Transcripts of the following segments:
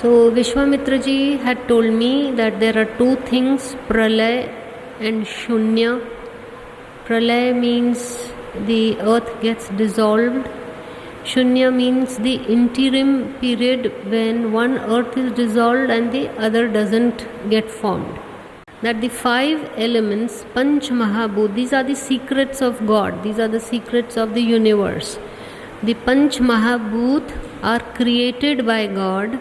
So Vishwamitra ji had told me that there are two things, pralay and shunya. Pralay means the earth gets dissolved. Shunya means the interim period when one earth is dissolved and the other doesn't get formed. That the five elements, Panch Mahabhut, these are the secrets of God, these are the secrets of the universe. The Panch Mahabhut are created by God,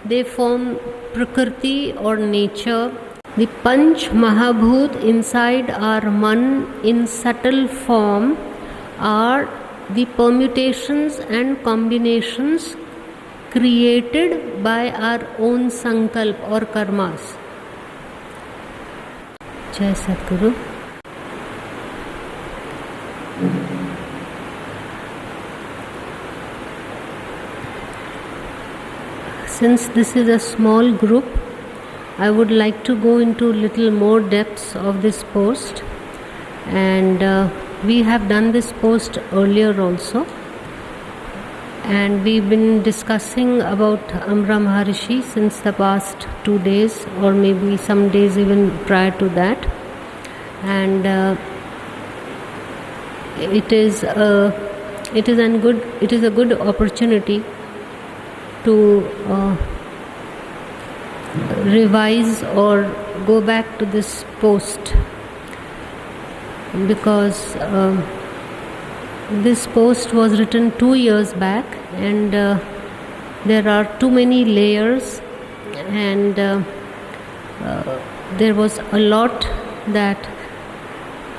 they form Prakriti or nature. The Panch Mahabhut inside our Man in subtle form are the permutations and combinations created by our own sankalp or karmas. Jai Sadguru. Since this is a small group, I would like to go into little more depths of this post, and we have done this post earlier also, and we've been discussing about Amra Maharishi since the past 2 days, or maybe some days even prior to that, and it is a good opportunity to revise or go back to this post, because this post was written 2 years back, and there are too many layers, and there was a lot that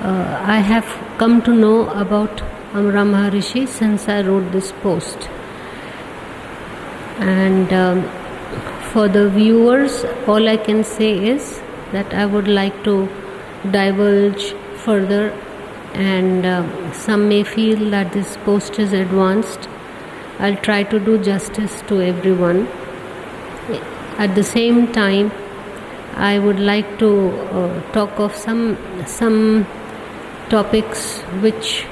I have come to know about Amra Maharishi since I wrote this post. And for the viewers, all I can say is that I would like to divulge further, and some may feel that this post is advanced. I'll try to do justice to everyone. At the same time, I would like to talk of some topics which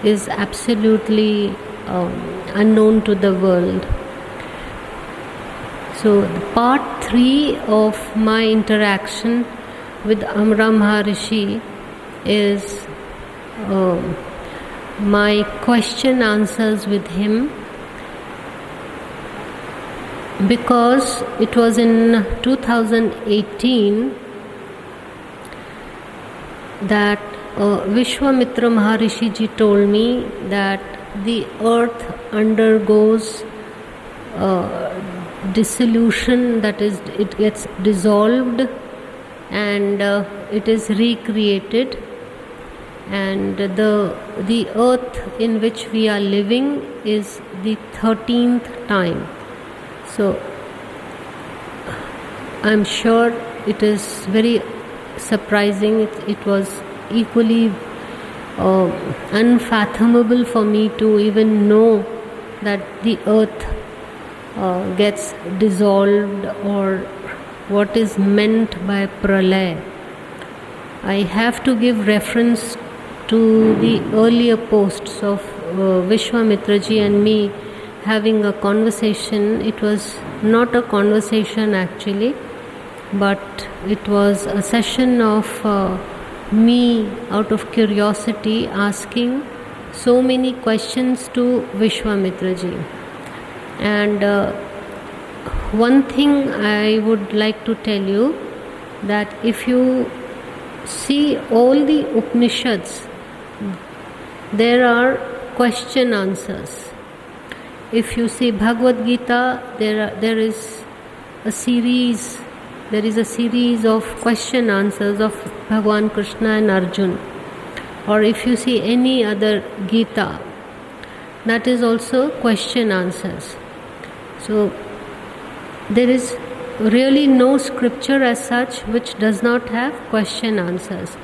is absolutely unknown to the world. So part 3 of my interaction with Amra Maharishi is my question answers with him, because it was in 2018 that Vishwamitra Maharishi ji told me that the earth undergoes dissolution, that is, it gets dissolved and it is recreated, and the earth in which we are living is the 13th time. So I'm sure it is very surprising, it was equally unfathomable for me to even know that the earth gets dissolved, or what is meant by pralay. I have to give reference to the earlier posts of Vishwamitra ji and me having a conversation. It was not a conversation actually, but it was a session of me out of curiosity asking so many questions to Vishwamitra ji. And one thing I would like to tell you, that if you see all the Upanishads, there are question answers. If you see Bhagavad Gita, there is a series of question answers of Bhagwan Krishna and Arjun. Or if you see any other Gita, that is also question answers. So there is really no scripture as such which does not have question answers.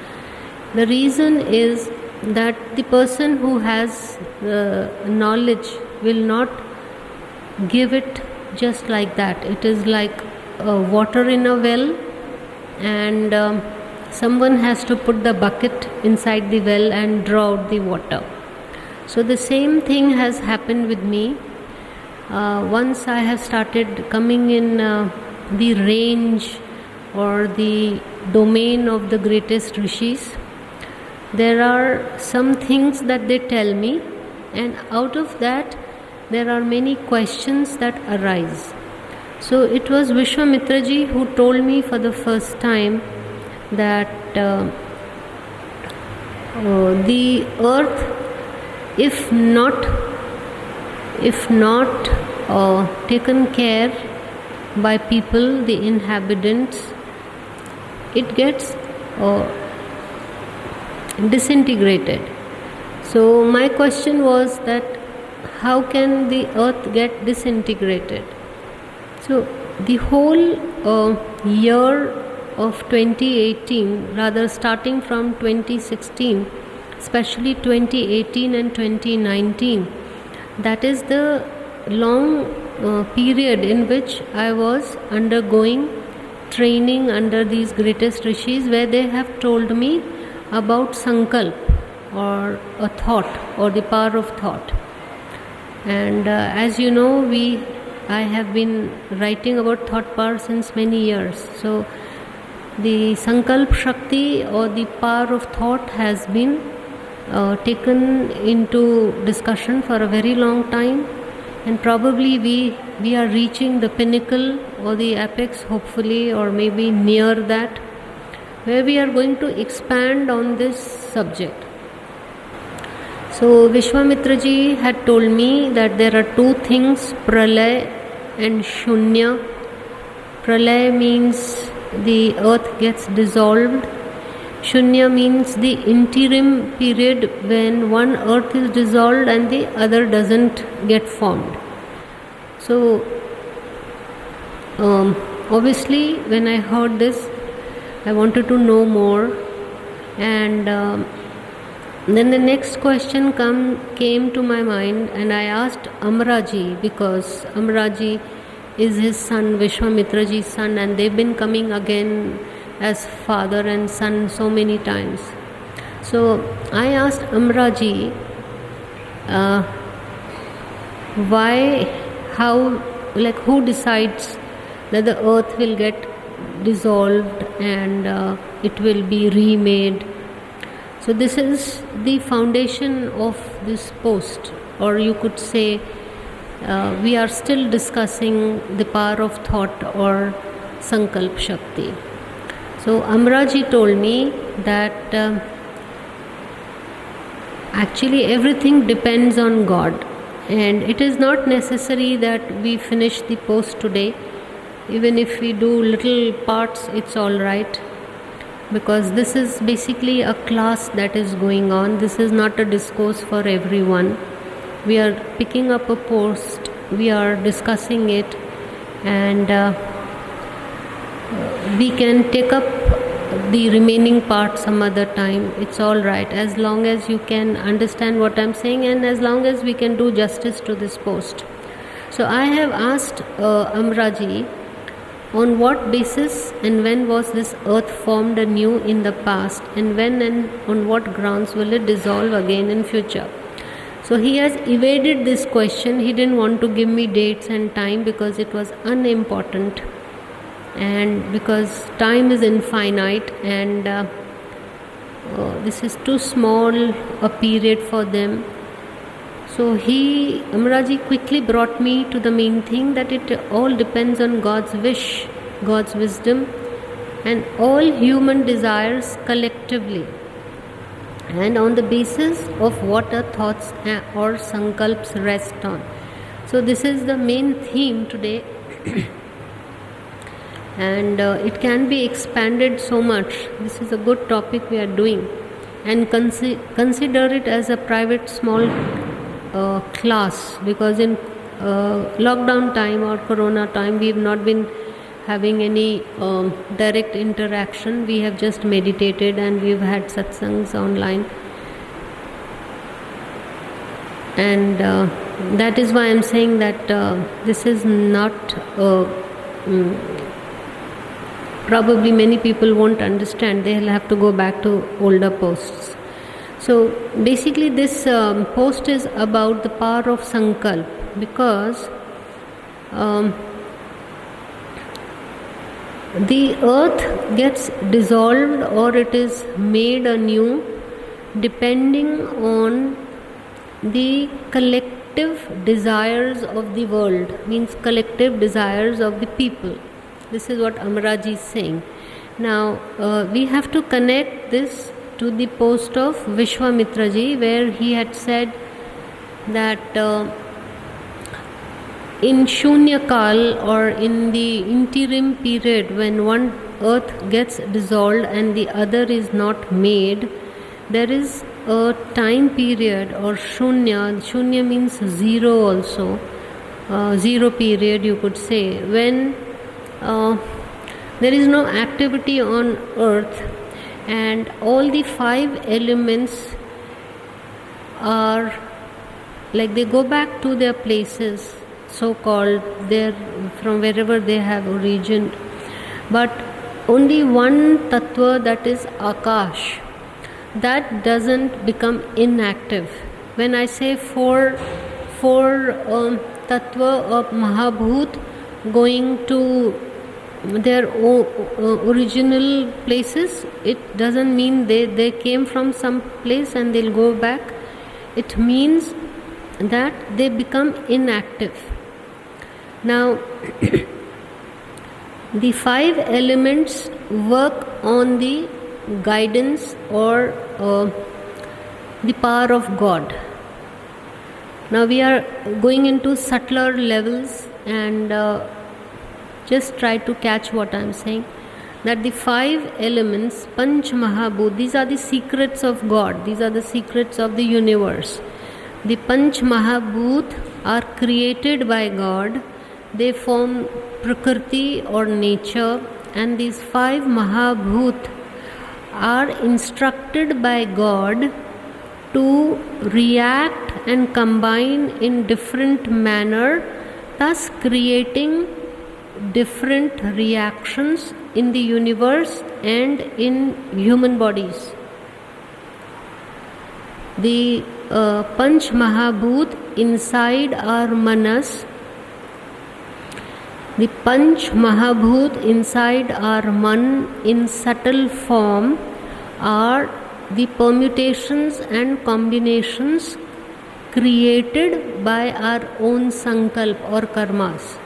The reason is that the person who has knowledge will not give it just like that. It is like water in a well, and someone has to put the bucket inside the well and draw out the water. So the same thing has happened with me. once I have started coming in the range or the domain of the greatest rishis, there are some things that they tell me, and out of that there are many questions that arise. So it was Vishwamitra ji who told me for the first time that the earth, if not taken care by people, the inhabitants, it gets disintegrated. So my question was that how can the earth get disintegrated? So the whole year of 2018, rather starting from 2016, especially 2018 and 2019, that is the long period in which I was undergoing training under these greatest rishis, where they have told me about sankalp, or a thought, or the power of thought. And as you know, I have been writing about thought power since many years. So the sankalp shakti, or the power of thought, has been taken into discussion for a very long time, and probably we are reaching the pinnacle or the apex, hopefully, or maybe near that, where we are going to expand on this subject. So Vishwamitra ji had told me that there are two things, pralay and shunya. Pralay means the earth gets dissolved. Shunya means the interim period when one earth is dissolved and the other doesn't get formed. So obviously when I heard this, I wanted to know more, and then the next question came to my mind, and I asked Amraji, because Amraji is his son, Vishwamitra ji's son, and they've been coming again as father and son so many times. So I asked Amraji, who decides that the earth will get dissolved and it will be remade? So this is the foundation of this post, or you could say we are still discussing the power of thought, or sankalp shakti. So Amraji told me that actually everything depends on God, and it is not necessary that we finish the post today. Even if we do little parts, it's all right, because this is basically a class that is going on. This is not a discourse for everyone. We are picking up a post, we are discussing it, and we can take up the remaining part some other time. It's all right, as long as you can understand what I'm saying, and as long as we can do justice to this post. So I have asked Amraji, on what basis and when was this earth formed anew in the past, and when and on what grounds will it dissolve again in future? So he has evaded this question. He didn't want to give me dates and time because it was unimportant, and because time is infinite, and this is too small a period for them. So Amraji quickly brought me to the main thing, that it all depends on God's wish, God's wisdom, and all human desires collectively, and on the basis of what our thoughts or sankalps rest on. So this is the main theme today, and it can be expanded so much. This is a good topic we are doing, and consider it as a private small class, because in lockdown time or corona time we have not been having any direct interaction. We have just meditated and we've had satsangs online, and that is why I'm saying that this is not probably many people won't understand. They'll have to go back to older posts. So basically this post is about the power of sankalp, because the earth gets dissolved or it is made anew depending on the collective desires of the world, means collective desires of the people. This is what Amaraji is saying. Now we have to connect this to the post of Vishwamitraji, where he had said that in Shunya Kal, or in the interim period when one earth gets dissolved and the other is not made, there is a time period, or Shunya. Shunya means zero also, zero period you could say, when there is no activity on earth and all the five elements are like they go back to their places, so called, there from wherever they have origin, but only one tattva, that is Akash, that doesn't become inactive. When I say four tattva of Mahabhut going to their original places, it doesn't mean they came from some place and they'll go back. It means that they become inactive. Now the five elements work on the guidance or the power of God. Now we are going into subtler levels, and just try to catch what I am saying, that the five elements, Panch Mahabhut, these are the secrets of God, these are the secrets of the universe. The Panch Mahabhut are created by God, they form Prakriti or nature, and these five Mahabhut are instructed by God to react and combine in different manner, thus creating different reactions in the universe and in human bodies. The Panch Mahabhut inside our Manas, the Panch Mahabhut inside our Man in subtle form are the permutations and combinations created by our own sankalp or karmas.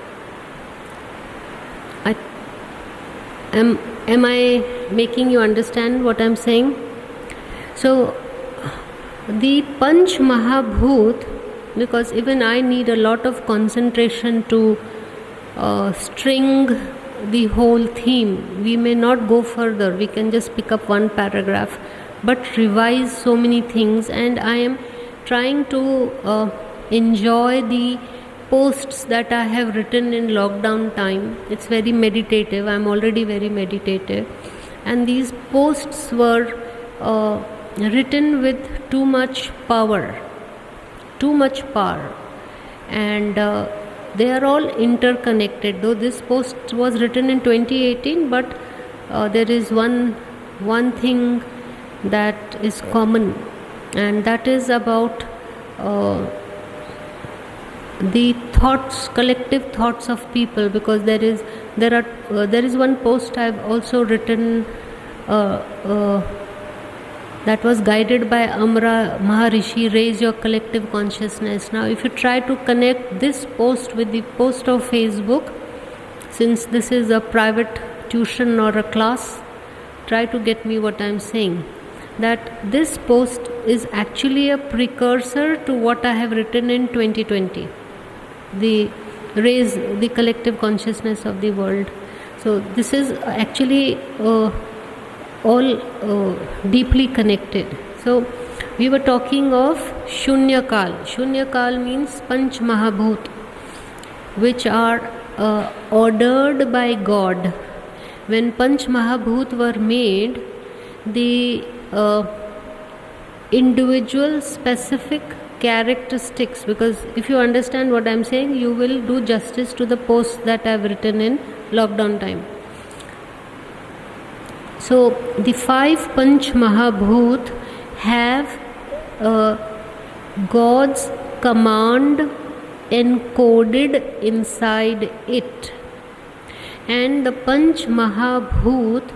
Am I making you understand what I am saying? So the Panch Mahabhut, because even I need a lot of concentration to string the whole theme. We may not go further, we can just pick up one paragraph, but revise so many things, and I am trying to enjoy the posts that I have written in lockdown time. It's very meditative, I'm already very meditative, and these posts were written with too much power, and they are all interconnected. Though this post was written in 2018, but there is one thing that is common, and that is about the thoughts, collective thoughts of people, because there is one post I have also written that was guided by Amra Maharishi, raise your collective consciousness. Now if you try to connect this post with the post of Facebook, since this is a private tuition or a class, try to get me what I am saying, that this post is actually a precursor to what I have written in 2020, the raise the collective consciousness of the world. So this is actually all deeply connected. So we were talking of Shunya Kal. Shunya Kal means Panch Mahabhut, which are ordered by God. When Panch Mahabhut were made, the individual specific characteristics, because if you understand what I am saying, you will do justice to the posts that I have written in lockdown time. So the five Panch Mahabhut have God's command encoded inside it, and the Panch Mahabhut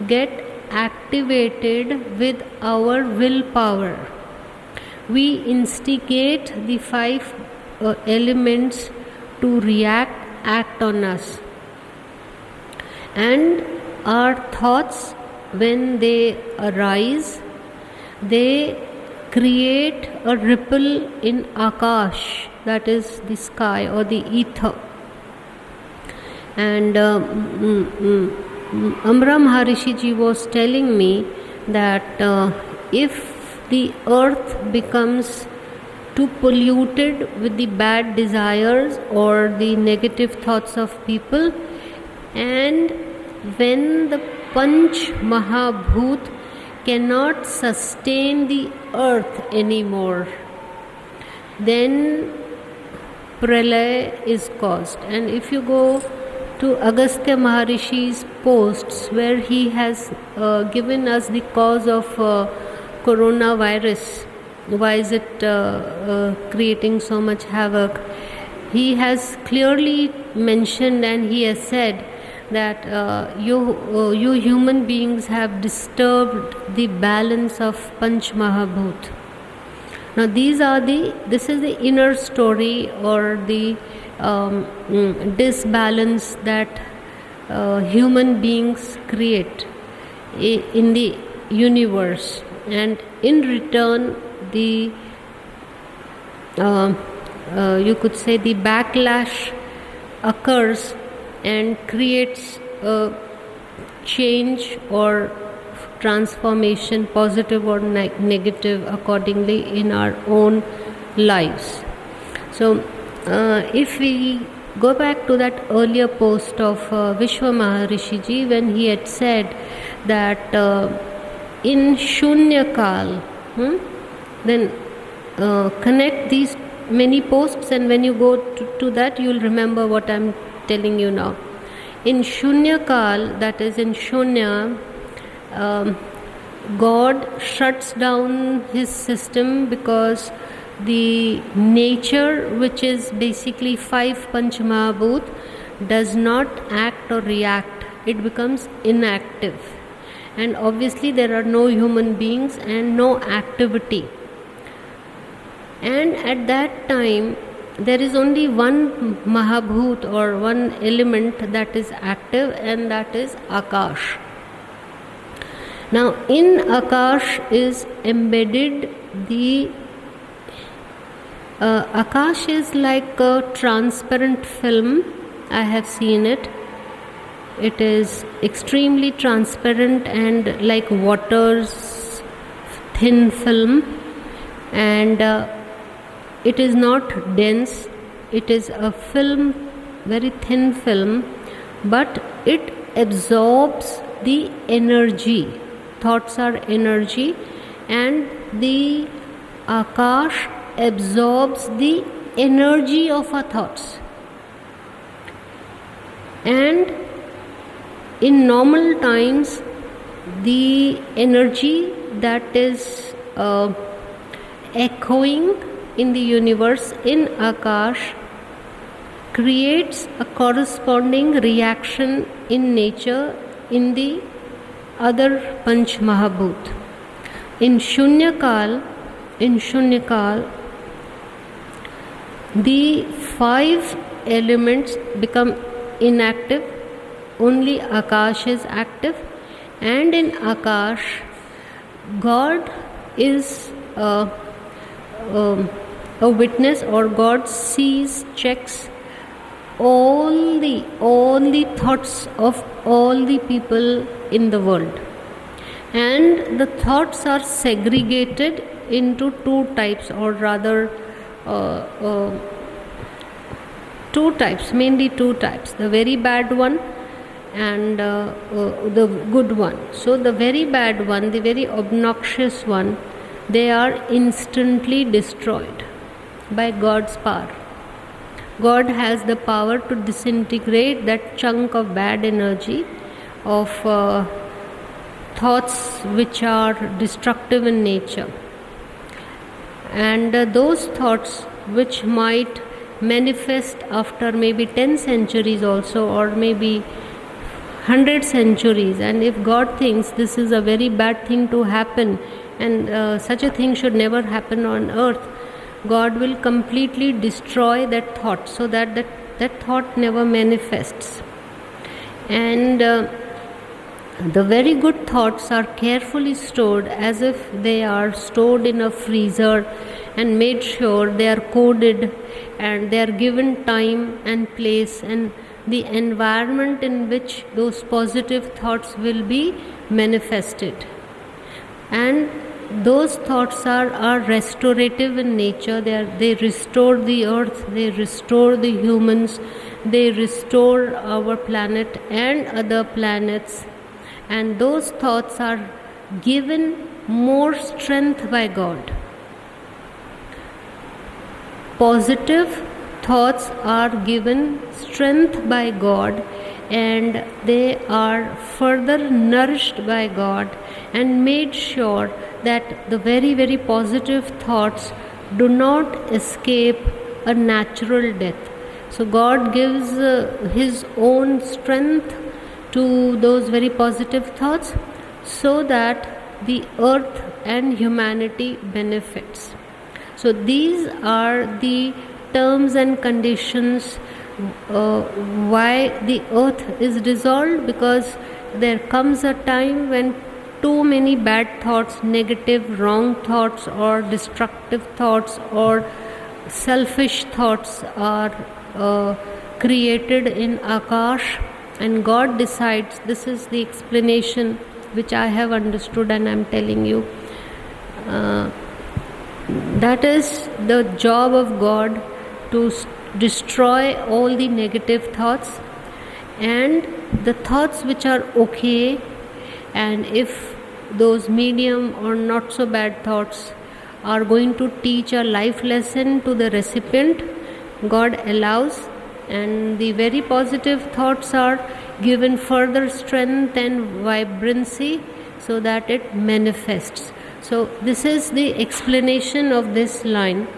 get activated with our willpower. We instigate the five elements to act on us, and our thoughts, when they arise, they create a ripple in Akash, that is the sky or the ether. And Amra Maharishi ji was telling me that if the earth becomes too polluted with the bad desires or the negative thoughts of people, and when the Panch Mahabhut cannot sustain the earth anymore, then pralaya is caused. And if you go to Agastya Maharishi's posts, where he has given us the cause of coronavirus, why is it creating so much havoc, he has clearly mentioned and he has said that you human beings have disturbed the balance of Panch Mahabhut. Now this is the inner story or the disbalance that human beings create in the universe, and in return the you could say the backlash occurs and creates a change or transformation, positive or negative, accordingly in our own lives. So if we go back to that earlier post of Vishwa Maharishi ji, when he had said that in Shunya Kal, then connect these many posts, and when you go to that, you will remember what I am telling you now. In Shunya Kal, that is in Shunya, God shuts down his system, because the nature, which is basically five Panch Mahabhut, does not act or react. It becomes inactive, and obviously there are no human beings and no activity. And at that time there is only one Mahabhut or one element that is active, and that is Akash. Now in Akash is embedded the Akash is like a transparent film. I have seen it. It is extremely transparent and like water's thin film, and it is not dense. It is a film, very thin film, but it absorbs the energy. Thoughts are energy, and the Akash absorbs the energy of our thoughts. And in normal times, the energy that is echoing in the universe in Akash creates a corresponding reaction in nature in the other Panch Mahabhut. In Shunya Kal, the five elements become inactive, only Akash is active, and in Akash God is a witness, or God sees, checks all the thoughts of all the people in the world, and the thoughts are segregated into two types, or rather two types, mainly two types, the very bad one and the good one. So the very bad one, the very obnoxious one, they are instantly destroyed by God's power. God has the power to disintegrate that chunk of bad energy, of thoughts which are destructive in nature, and those thoughts which might manifest after maybe 10 centuries also, or maybe 100 centuries. And if God thinks this is a very bad thing to happen, and such a thing should never happen on earth, God will completely destroy that thought, so that that thought never manifests. And the very good thoughts are carefully stored as if they are stored in a freezer, and made sure they are coded, and they are given time and place and the environment in which those positive thoughts will be manifested. And those thoughts are restorative in nature. They restore the earth, they restore the humans, they restore our planet and other planets. And those thoughts are given more strength by God. Positive thoughts are given strength by God, and they are further nourished by God, and made sure that the very, very positive thoughts do not escape a natural death. So God gives His own strength to those very positive thoughts, so that the earth and humanity benefits. So these are the terms and conditions why the earth is dissolved, because there comes a time when too many bad thoughts, negative, wrong thoughts, or destructive thoughts, or selfish thoughts are created in Akash, and God decides. This is the explanation which I have understood and I am telling you. That is the job of God, to destroy all the negative thoughts, and the thoughts which are okay, and if those medium or not so bad thoughts are going to teach a life lesson to the recipient, God allows, and the very positive thoughts are given further strength and vibrancy, so that it manifests. So this is the explanation of this line,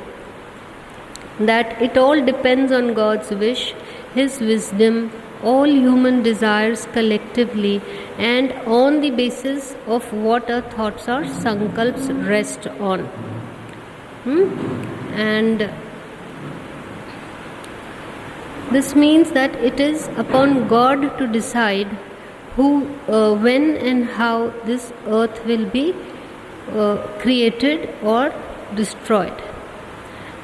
that it all depends on God's wish, His wisdom, all human desires collectively, and on the basis of what our thoughts or sankalps rest on. And this means that it is upon God to decide who, when and how this earth will be created or destroyed,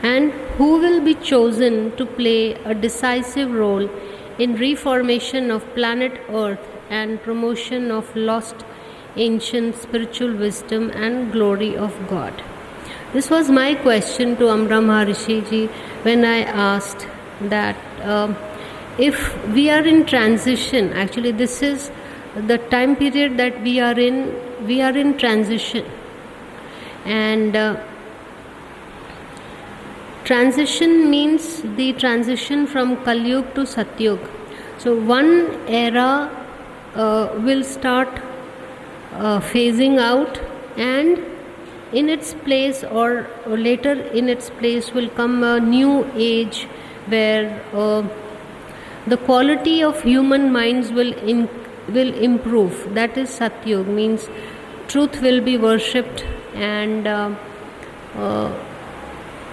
and who will be chosen to play a decisive role in reformation of planet Earth and promotion of lost ancient spiritual wisdom and glory of God. This was my question to Amra Maharishi ji when I asked that if we are in transition, actually this is the time period that we are in transition, and transition means the transition from Kali Yuga to Satyug. So one era will start phasing out, and in its place, or later in its place, will come a new age where the quality of human minds will improve. That is Satyug, means truth will be worshipped, and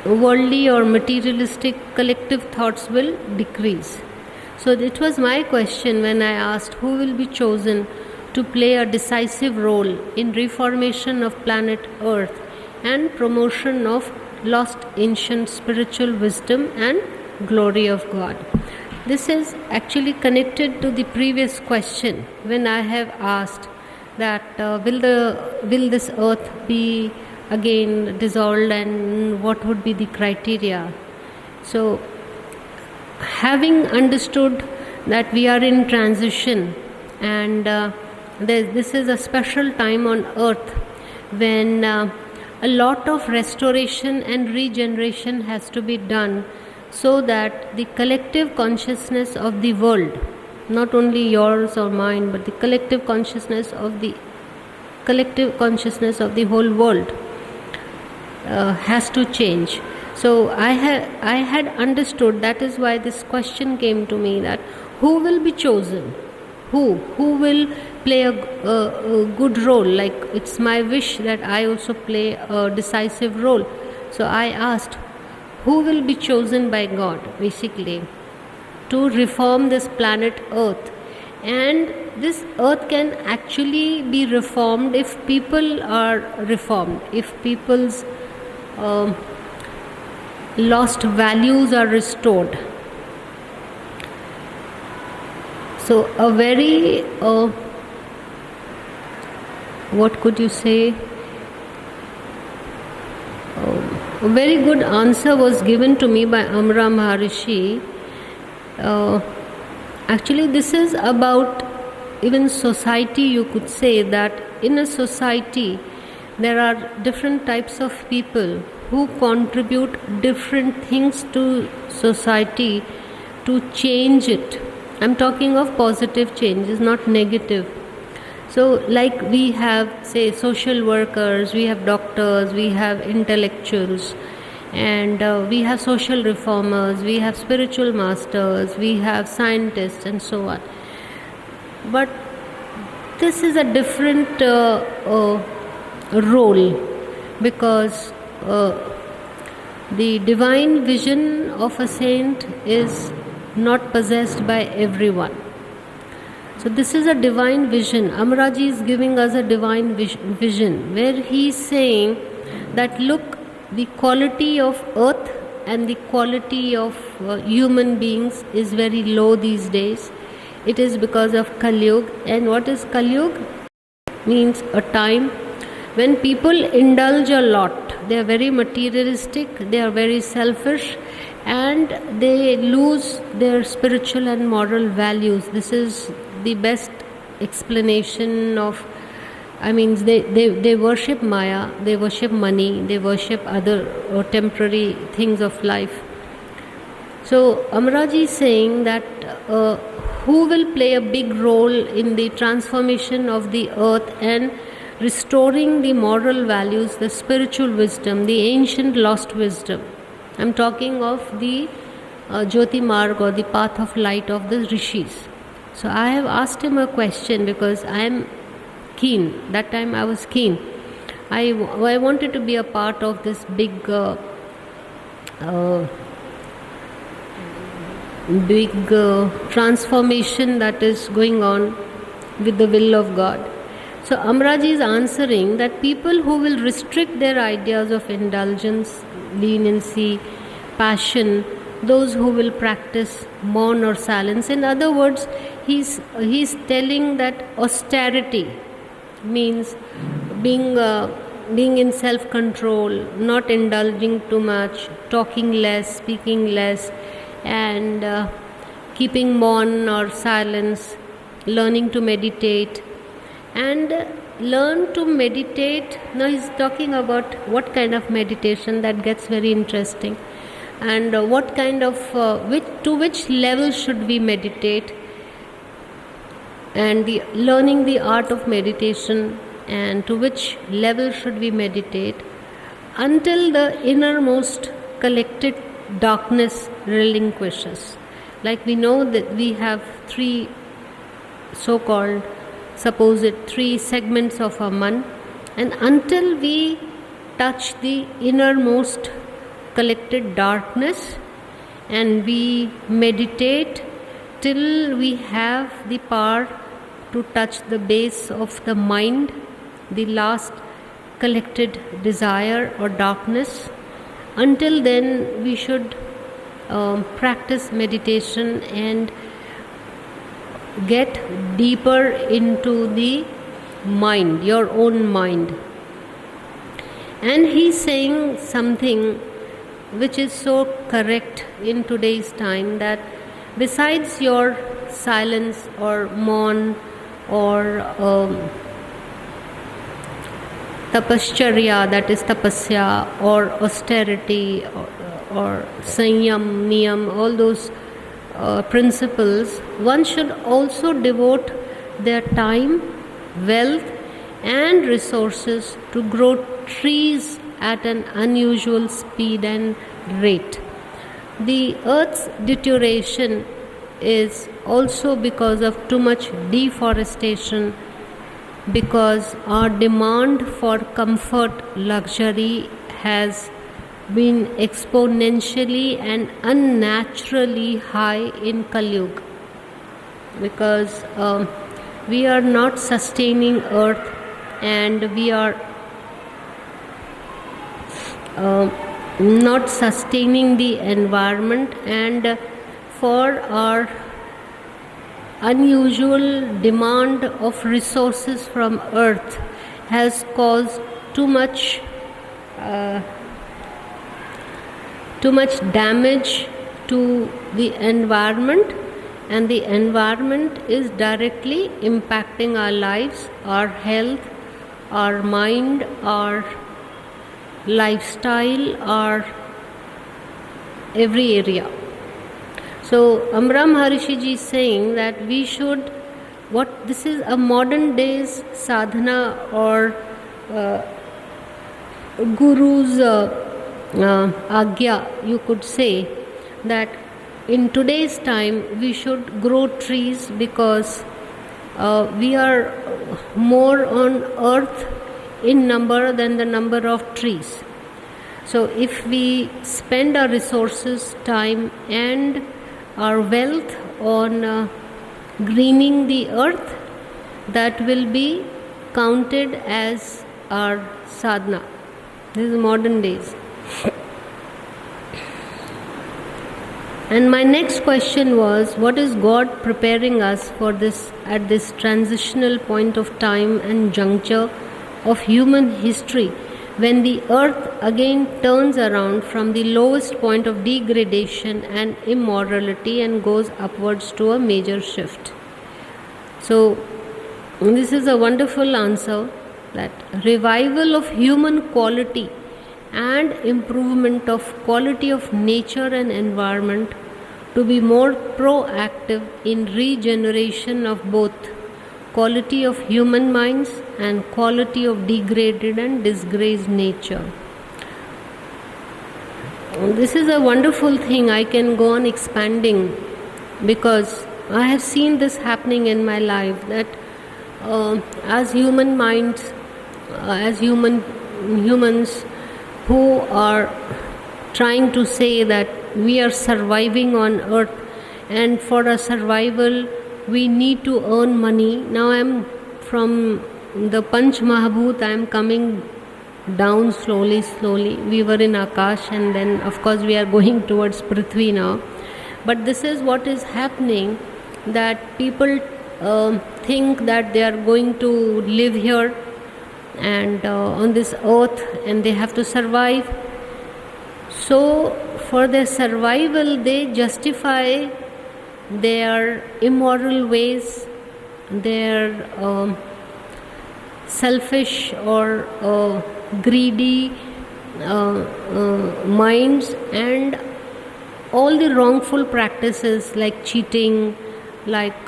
worldly or materialistic collective thoughts will decrease. So it was my question when I asked who will be chosen to play a decisive role in reformation of planet Earth and promotion of lost ancient spiritual wisdom and glory of God. This is actually connected to the previous question when I have asked that will this earth be again dissolved, and what would be the criteria. So having understood that we are in transition, and this is a special time on earth when a lot of restoration and regeneration has to be done, so that the collective consciousness of the world, not only yours or mine, but the collective consciousness of the whole world has to change. So I had understood, that is why this question came to me, that who will be chosen? Who will play a good role? Like, it's my wish that I also play a decisive role. So I asked, who will be chosen by God, basically, to reform this planet Earth? And this earth can actually be reformed if people are reformed, if people's lost values are restored. So a very what could you say, a very good answer was given to me by Amra Maharishi. Actually, this is about even society. You could say that in a society there are different types of people who contribute different things to society to change it. I'm talking of positive changes, not negative. So like we have, say, social workers, we have doctors, we have intellectuals, and we have social reformers, we have spiritual masters, we have scientists, and so on. But this is a different role, because the divine vision of a saint is not possessed by everyone. So this is a divine vision. Amraji is giving us a divine vision, where he is saying that, look, the quality of earth and the quality of human beings is very low these days. It is because of Kali Yuga. And what is Kali Yuga? Means a time when people indulge a lot. They are very materialistic, they are very selfish, and they lose their spiritual and moral values. This is the best explanation of, they worship Maya, they worship money, they worship other temporary things of life. So Amraji is saying that who will play a big role in the transformation of the earth and restoring the moral values, the spiritual wisdom, the ancient lost wisdom. I'm talking of the Jyoti Marg, or the path of light of the rishis. So I have asked him a question because I am keen. That time I was keen. I wanted to be a part of this big transformation that is going on with the will of God. So Amraji is answering that people who will restrict their ideas of indulgence, leniency, passion, those who will practice mourn or silence. In other words, he's telling that austerity means being in self-control, not indulging too much, talking less, speaking less, and keeping mourn or silence, learning to meditate. And learn to meditate. Now he's talking about what kind of meditation. That gets very interesting. And what kind of to which level should we meditate, and learning the art of meditation, and to which level should we meditate, until the innermost collected darkness relinquishes. Like we know that we have three so-called supposed three segments of our man, and until we touch the innermost collected darkness and we meditate till we have the power to touch the base of the mind, the last collected desire or darkness, until then we should practice meditation and get deeper into the mind, your own mind. And he's saying something which is so correct in today's time, that besides your silence or mourn or tapascharya, that is tapasya, or austerity, or sanyam, niyam, all those principles, one should also devote their time, wealth, and resources to grow trees at an unusual speed and rate. The earth's deterioration is also because of too much deforestation, because our demand for comfort, luxury has been exponentially and unnaturally high in Kali Yuga, because we are not sustaining earth, and we are not sustaining the environment, and for our unusual demand of resources from earth has caused too much damage to the environment, and the environment is directly impacting our lives, our health, our mind, our lifestyle, our every area. So Amra Maharishi ji is saying that we should, this is a modern days sadhana, or Guru's agya, you could say, that in today's time we should grow trees, because we are more on earth in number than the number of trees. So if we spend our resources, time and our wealth on greening the earth, that will be counted as our sadhana. This is modern days. And my next question was, what is God preparing us for this at this transitional point of time and juncture of human history, when the earth again turns around from the lowest point of degradation and immorality and goes upwards to a major shift? So this is a wonderful answer, that revival of human quality and improvement of quality of nature and environment, to be more proactive in regeneration of both quality of human minds and quality of degraded and disgraced nature. This is a wonderful thing. I can go on expanding, because I have seen this happening in my life, that as human minds, as humans who are trying to say that we are surviving on earth, and for our survival we need to earn money. Now I am from the Panch Mahabhut, I am coming down slowly. We were in Akash, and then of course we are going towards Prithvi now. But this is what is happening, that people think that they are going to live here and on this earth, and they have to survive. So for their survival they justify their immoral ways, their selfish or greedy minds, and all the wrongful practices like cheating, like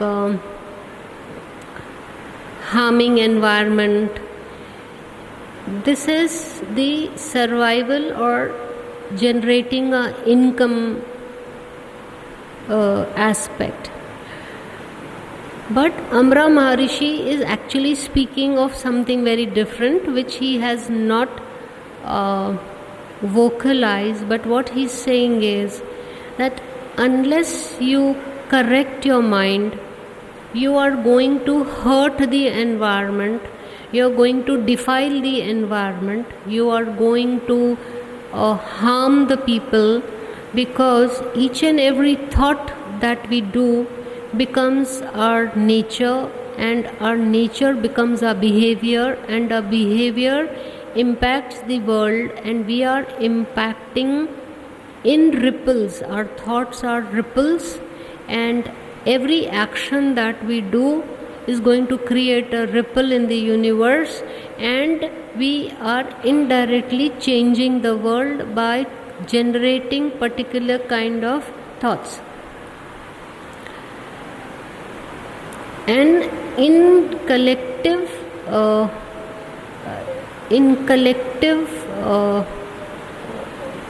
harming environment. This is the survival or generating a income aspect. But Amra Maharishi is actually speaking of something very different, which he has not vocalized. But what he's saying is that unless you correct your mind, you are going to hurt the environment, you are going to defile the environment, you are going to harm the people, because each and every thought that we do becomes our nature, and our nature becomes our behavior, and our behavior impacts the world, and we are impacting in ripples. Our thoughts are ripples, and every action that we do is going to create a ripple in the universe, and we are indirectly changing the world by generating particular kind of thoughts. And in collective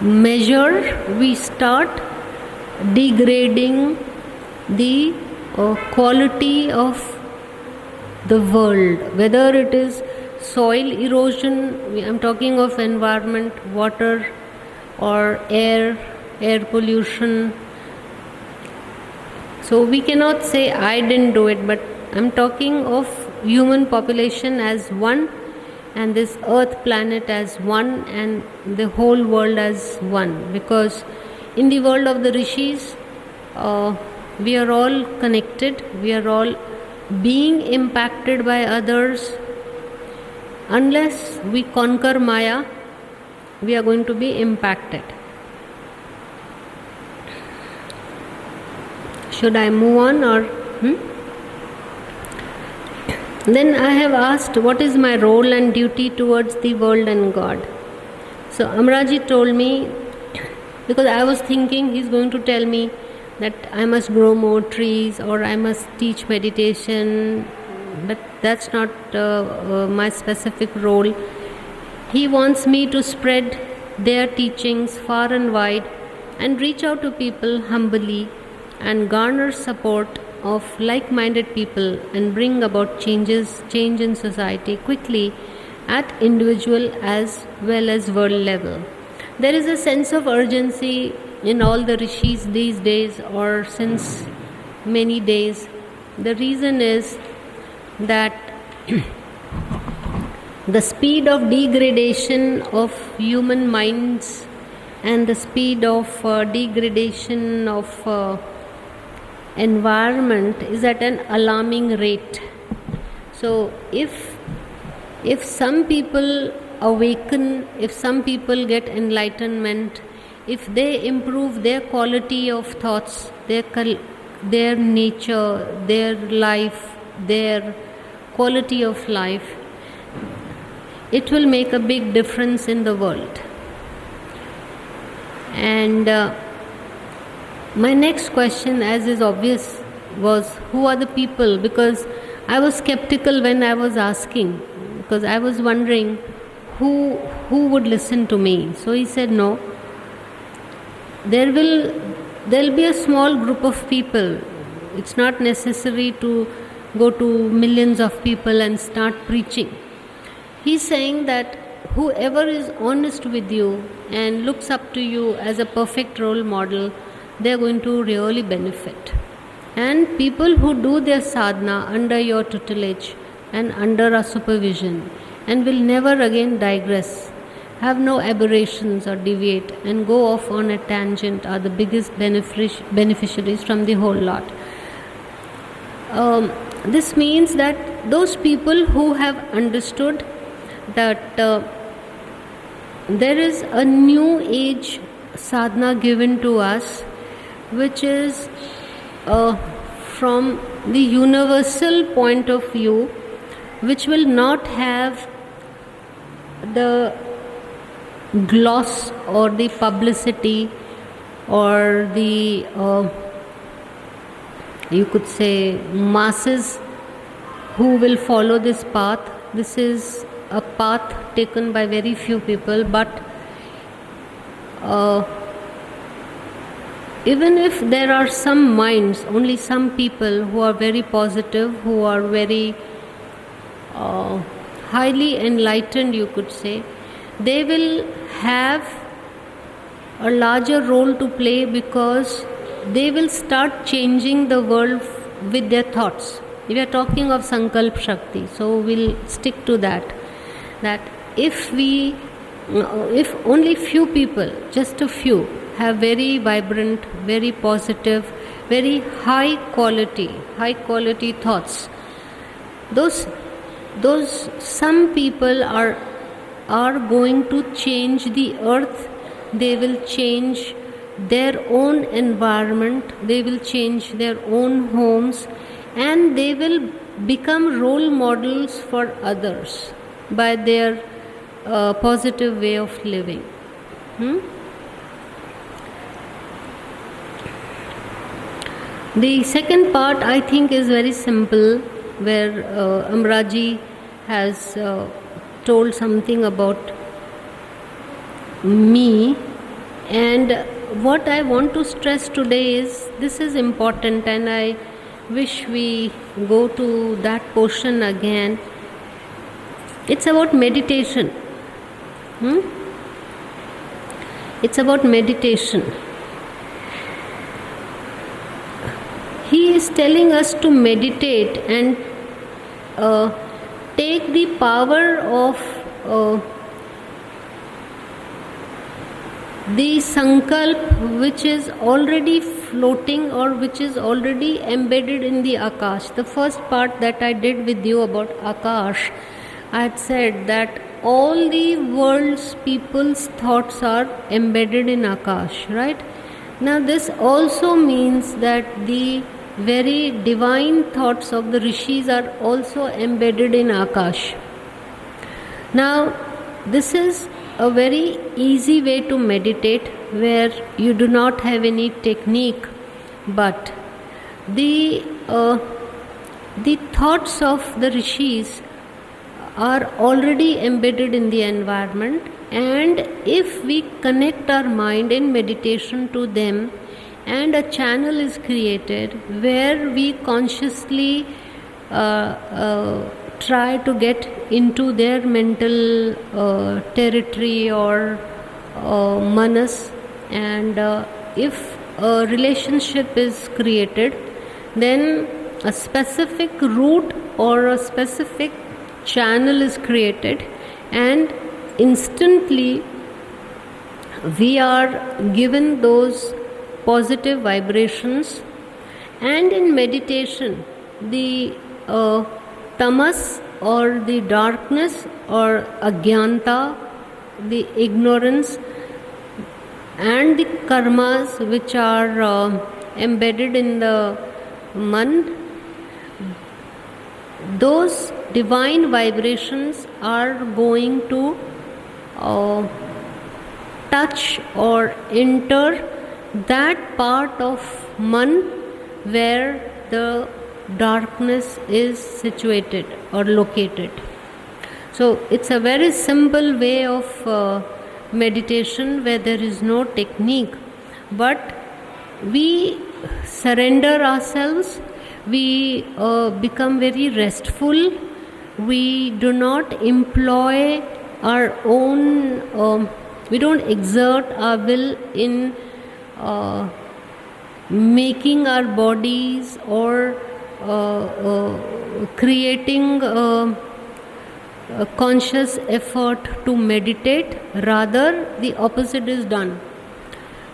measure, we start degrading the quality of the world, whether it is soil erosion, I'm talking of environment, water or air pollution. So we cannot say I didn't do it, but I'm talking of human population as one, and this earth planet as one, and the whole world as one. Because in the world of the rishis, we are all connected, we are all being impacted by others. Unless we conquer Maya, we are going to be impacted. Should I move on or? Then I have asked, what is my role and duty towards the world and God? So Amraji told me, because I was thinking he's going to tell me that I must grow more trees or I must teach meditation, but that's not my specific role. He wants me to spread their teachings far and wide and reach out to people humbly and garner support of like-minded people and bring about change in society quickly at individual as well as world level. There is a sense of urgency in all the rishis these days, or since many days. The reason is that the speed of degradation of human minds and the speed of degradation of environment is at an alarming rate. So if some people awaken, if some people get enlightenment, if they improve their quality of thoughts, their nature, their life, their quality of life, it will make a big difference in the world. And my next question, as is obvious, was who are the people? Because I was skeptical when I was asking, because I was wondering who would listen to me. So he said, no, there'll be a small group of people. It's not necessary to go to millions of people and start preaching. He's saying that whoever is honest with you and looks up to you as a perfect role model, they're going to really benefit. And people who do their sadhana under your tutelage and under our supervision and will never again digress, have no aberrations or deviate and go off on a tangent, are the biggest beneficiaries from the whole lot. This means that those people who have understood that there is a new age sadhana given to us, which is from the universal point of view, which will not have the gloss or the publicity or the you could say masses who will follow this path. This is a path taken by very few people, but even if there are some minds, only some people who are very positive, who are very highly enlightened, you could say, they will have a larger role to play, because they will start changing the world with their thoughts. We are talking of Sankalp Shakti, so we'll stick to that. That if only few people, just a few, have very vibrant, very positive, very high quality thoughts, those some people are going to change the earth. They will change their own environment, they will change their own homes, and they will become role models for others by their positive way of living. The second part, I think, is very simple, where Amraji has told something about me, And what I want to stress today is this is important, and I wish we go to that portion again. It's about meditation. It's about meditation. He is telling us to meditate and take the power of the sankalp which is already floating or which is already embedded in the Akash. The first part that I did with you about Akash, I had said that all the world's people's thoughts are embedded in Akash, right? Now this also means that the very divine thoughts of the rishis are also embedded in Akash. Now this is a very easy way to meditate, where you do not have any technique, but the thoughts of the rishis are already embedded in the environment, and if we connect our mind in meditation to them, and a channel is created where we consciously try to get into their mental territory or manas, and if a relationship is created, then a specific route or a specific channel is created, and instantly we are given those positive vibrations. And in meditation, the tamas or the darkness or agyanta, the ignorance, and the karmas which are embedded in the man, those divine vibrations are going to touch or enter that part of man where the darkness is situated or located. So it's a very simple way of meditation where there is no technique, but we surrender ourselves, we become very restful, we do not employ our own, we don't exert our will in making our bodies or creating a conscious effort to meditate. Rather, the opposite is done.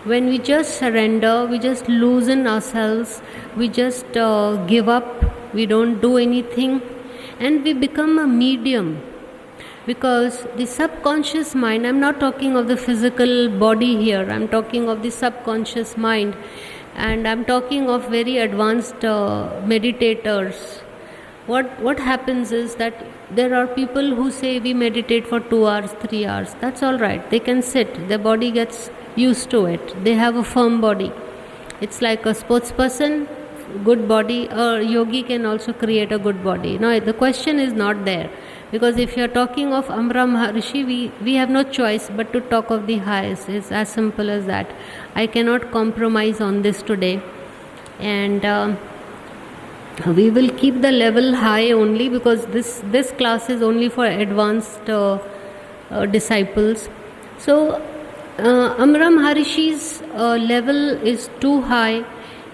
When we just surrender, we just loosen ourselves, we just give up, we don't do anything, and we become a medium. Because the subconscious mind, I'm not talking of the physical body here, I'm talking of the subconscious mind, and I'm talking of very advanced meditators. What happens is that there are people who say we meditate for 2 hours, 3 hours. That's all right. They can sit. Their body gets used to it. They have a firm body. It's like a sports person, good body. A yogi can also create a good body. No, the question is not there. Because if you are talking of Amra Maharishi, we have no choice but to talk of the highest. It's as simple as that. I cannot compromise on this today. And we will keep the level high only, because this class is only for advanced disciples. So Amra Maharishi's level is too high,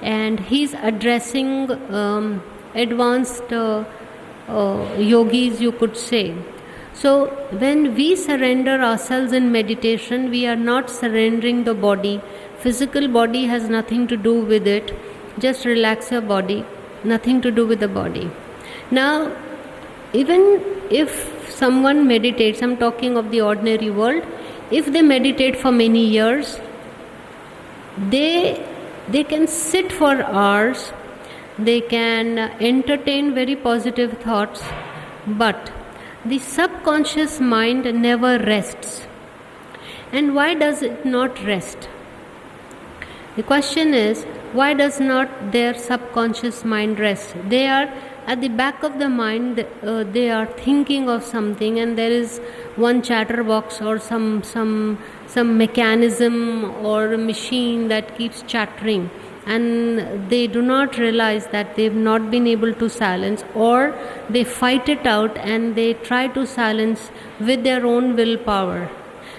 and he's addressing advanced yogis, you could say. So when we surrender ourselves in meditation, we are not surrendering the body. Physical body has nothing to do with it. Just relax your body. Nothing to do with the body. Now, even if someone meditates, I'm talking of the ordinary world, if they meditate for many years, they can sit for hours, they can entertain very positive thoughts, but the subconscious mind never rests. And why does it not rest? The question is, why does not their subconscious mind rest? They are at the back of the mind they are thinking of something, and there is one chatterbox or some mechanism or machine that keeps chattering, and they do not realize that they've not been able to silence, or they fight it out and they try to silence with their own willpower.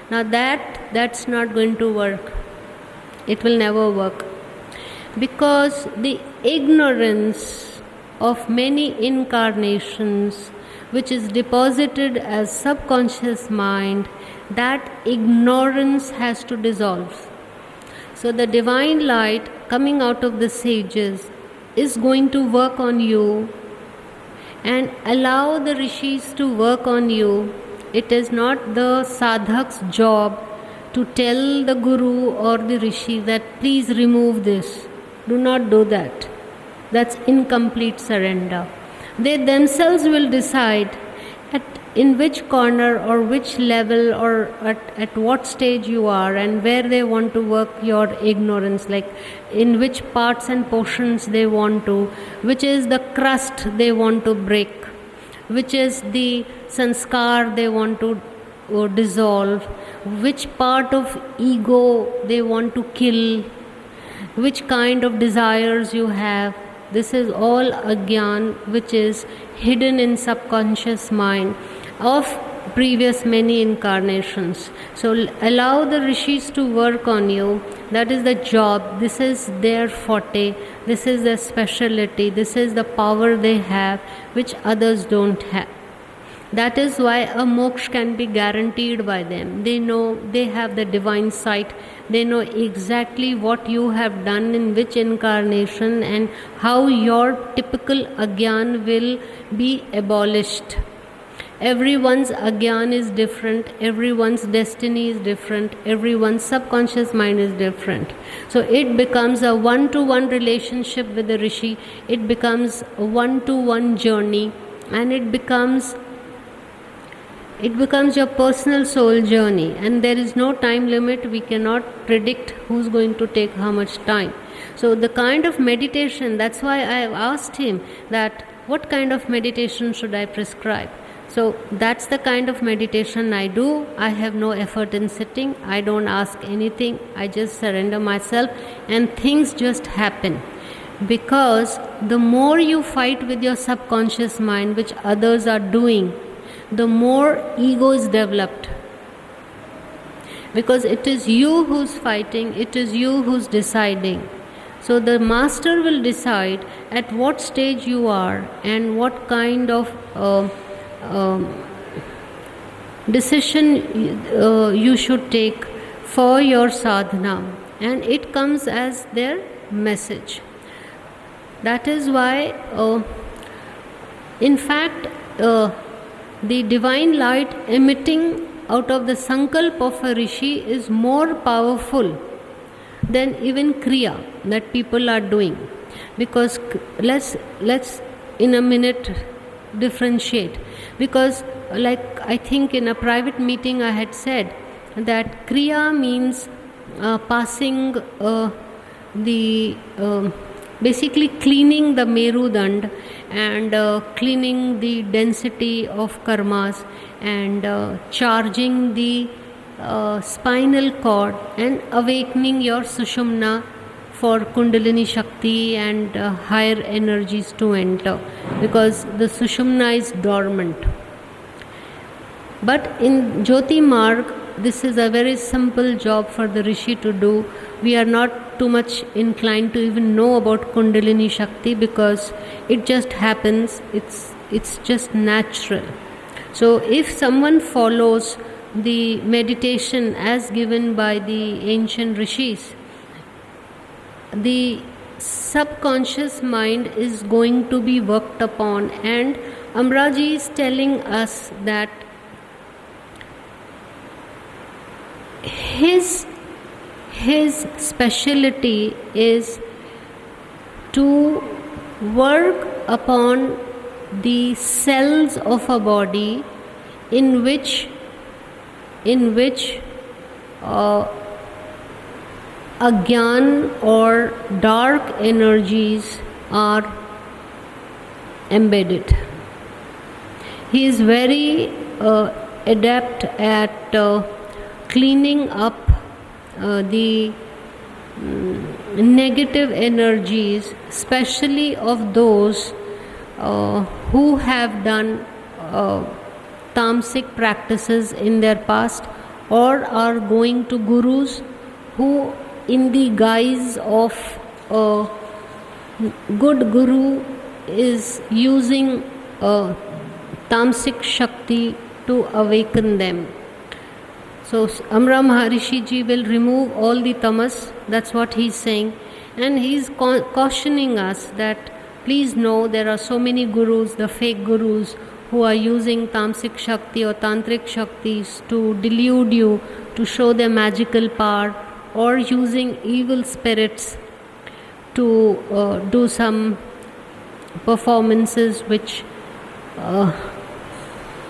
Now that's not going to work. It will never work, because the ignorance of many incarnations which is deposited as subconscious mind, that ignorance has to dissolve. So the divine light coming out of the sages is going to work on you and allow the rishis to work on you. It is not the sadhak's job to tell the guru or the rishi that please remove this. Do not do that. That's incomplete surrender. They themselves will decide in which corner or which level or at what stage you are, and where they want to work your ignorance, like in which parts and portions they want to, which is the crust they want to break, which is the sanskar they want to dissolve, which part of ego they want to kill, which kind of desires you have. This is all agyan which is hidden in subconscious mind of previous many incarnations. So allow the rishis to work on you. That is the job. This is their forte. This is their specialty. This is the power they have which others don't have. That is why a moksha can be guaranteed by them. They know, they have the divine sight. They know exactly what you have done in which incarnation and how your typical agyan will be abolished. Everyone's agyan is different, everyone's destiny is different, everyone's subconscious mind is different. So it becomes a one-to-one relationship with the rishi, it becomes a one-to-one journey, and it becomes your personal soul journey, and there is no time limit. We cannot predict who's going to take how much time. So the kind of meditation, that's why I have asked him that what kind of meditation should I prescribe. So that's the kind of meditation I do. I have no effort in sitting. I don't ask anything. I just surrender myself and things just happen. Because the more you fight with your subconscious mind, which others are doing, the more ego is developed. Because it is you who's fighting, it is you who's deciding. So the master will decide at what stage you are and what kind of decision you should take for your sadhana, and it comes as their message. That is why in fact the divine light emitting out of the sankalp of a rishi is more powerful than even kriya that people are doing. Because let's in a minute differentiate. Because like I think in a private meeting I had said that kriya means passing basically cleaning the Merudand and cleaning the density of karmas and charging the spinal cord and awakening your sushumna for Kundalini Shakti and higher energies to enter, because the sushumna is dormant. But in Jyoti Marg, this is a very simple job for the rishi to do. We are not too much inclined to even know about Kundalini Shakti because it just happens, it's just natural. So if someone follows the meditation as given by the ancient rishis, the subconscious mind is going to be worked upon, and Amraji is telling us that his specialty is to work upon the cells of a body in which agyan or dark energies are embed it. He is very adept at cleaning up the negative energies, especially of those who have done tamasic practices in their past, or are going to gurus who, in the guise of a good guru, is using tamasic shakti to awaken them. So Amra Maharishi ji will remove all the tamas, that's what he's saying, and he's cautioning us that please know there are so many gurus, the fake gurus, who are using tamasic shakti or tantric shaktis to delude you, to show their magical power, or using evil spirits to do some performances which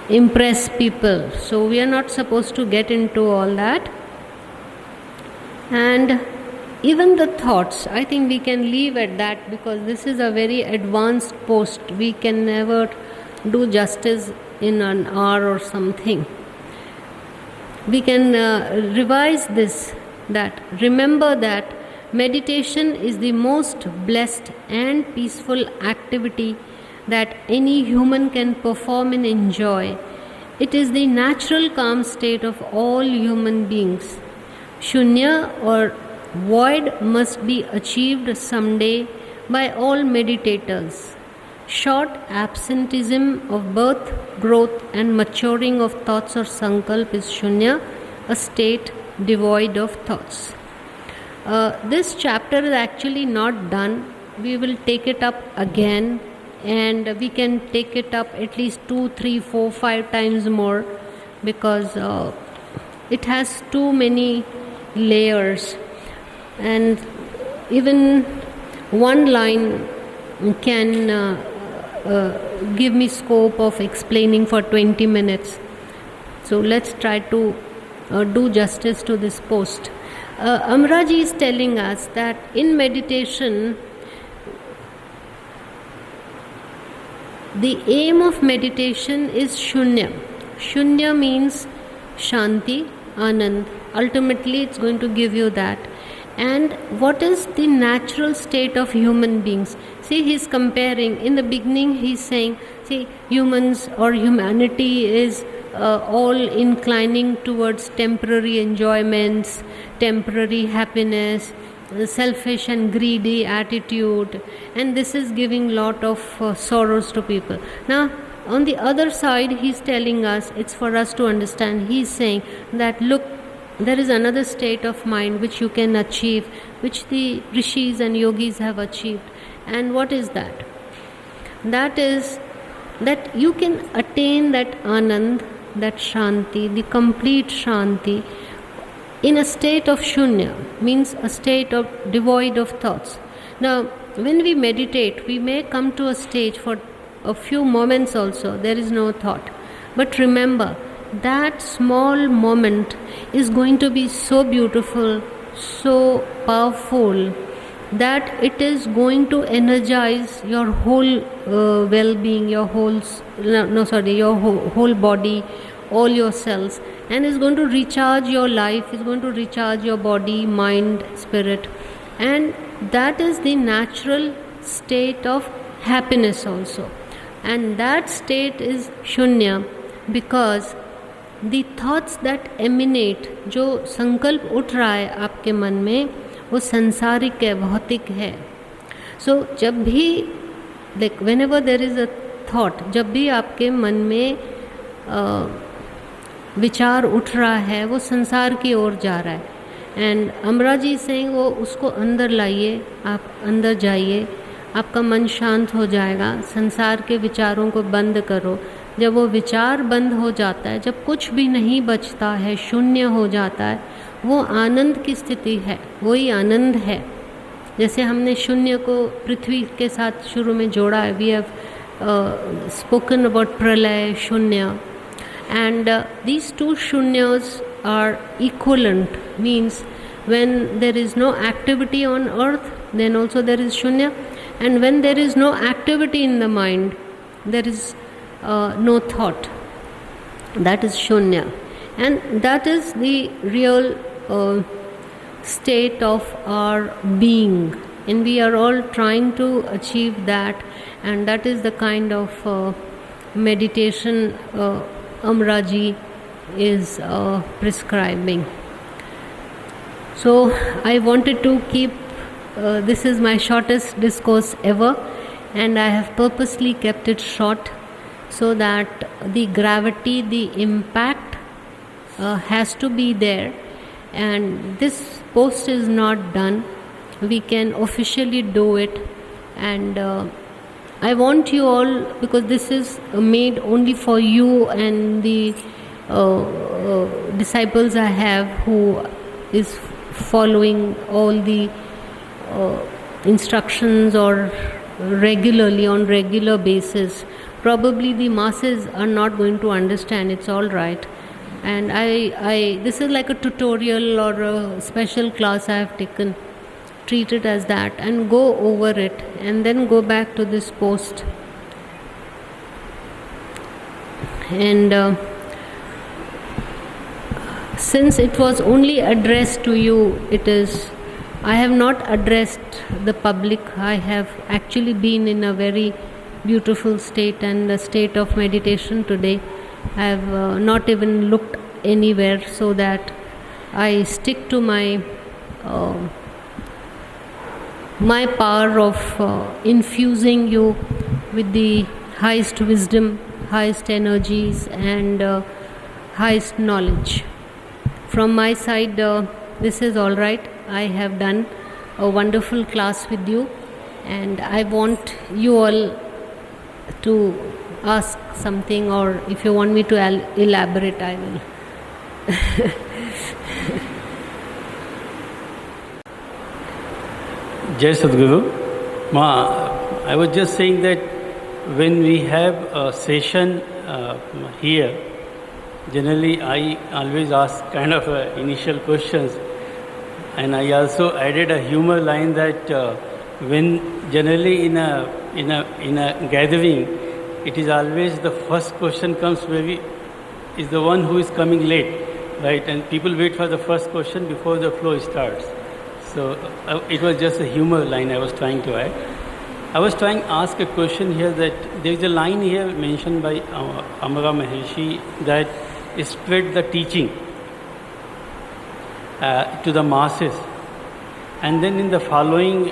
impress people. So we are not supposed to get into all that. And even the thoughts, I think we can leave at that, because this is a very advanced post. We can never do justice in an hour or something. We can revise this, that remember that meditation is the most blessed and peaceful activity that any human can perform and enjoy. It is the natural calm state of all human beings. Shunya or void must be achieved someday by all meditators. Short absenteeism of birth, growth and maturing of thoughts or sankalp is shunya, a state devoid of thoughts. This chapter is actually not done. We will take it up again, and we can take it up at least 2, 3, 4, 5 times more, because it has too many layers, and even one line can give me scope of explaining for 20 minutes. So let's try to do justice to this post. Amraji is telling us that in meditation, the aim of meditation is shunya. Shunya means shanti, anand. Ultimately, it's going to give you that. And what is the natural state of human beings? See, he's comparing. In the beginning, he's saying, see, humans or humanity is all inclining towards temporary enjoyments, temporary happiness, selfish and greedy attitude, and this is giving lot of sorrows to people. Now, on the other side, he's telling us, it's for us to understand, he's saying that look, there is another state of mind which you can achieve, which the rishis and yogis have achieved. And what is that? That is that you can attain that anand, that shanti, the complete shanti, in a state of shunya, means a state of devoid of thoughts. Now, when we meditate, we may come to a stage for a few moments also, there is no thought. But remember, that small moment is going to be so beautiful, so powerful, that it is going to energize your whole well-being, your whole body, all your cells, and is going to recharge your life, is going to recharge your body, mind, spirit. And that is the natural state of happiness also. And that state is shunya, because the thoughts that emanate, जो संकल्प उठ रहा है आपके मन में, वो संसारिक है, भौतिक है. So जब भी, like whenever there is a thought, जब भी आपके मन में विचार उठ रहा है, वो संसार की ओर जा रहा है. एंड अमरा जी से वो उसको अंदर लाइए, आप अंदर जाइए, आपका मन शांत हो जाएगा. संसार के विचारों को बंद करो. जब वो विचार बंद हो जाता है, जब कुछ भी नहीं बचता है, शून्य हो जाता है, वो आनंद की स्थिति है, वही आनंद है. जैसे हमने शून्य को पृथ्वी के साथ शुरू में जोड़ा है. वी हैव स्पोकन अबाउट प्रलय, शून्य, and these two shunyas are equivalent, means when there is no activity on earth, then also there is shunya, and when there is no activity in the mind, there is no thought. That is shunya, and that is the real state of our being, and we are all trying to achieve that, and that is the kind of meditation Amraji is prescribing. So I wanted to keep this is my shortest discourse ever, and I have purposely kept it short so that the gravity, the impact has to be there. And this post is not done. We can officially do it, and I want you all, because this is made only for you and the disciples I have who is following all the instructions or regularly on regular basis. Probably the masses are not going to understand. It's all right. And I this is like a tutorial or a special class I have taken. Treat it as that and go over it, and then go back to this post. And since it was only addressed to you, I have not addressed the public. I have actually been in a very beautiful state and a state of meditation today. I have not even looked anywhere, so that I stick to my power of infusing you with the highest wisdom, highest energies, and highest knowledge. From my side, this is all right. I have done a wonderful class with you, and I want you all to ask something, or if you want me to elaborate, I will. Jai Sadhguru. I was just saying that when we have a session here, generally I always ask kind of initial questions, and I also added a humor line that when generally in a gathering, it is always the first question comes is the one who is coming late, right? And people wait for the first question before the flow starts. So it was just a humor line I was trying to add. I was trying to ask a question here, that there is a line here mentioned by Amara Maharshi that spread the teaching to the masses. And then in the following,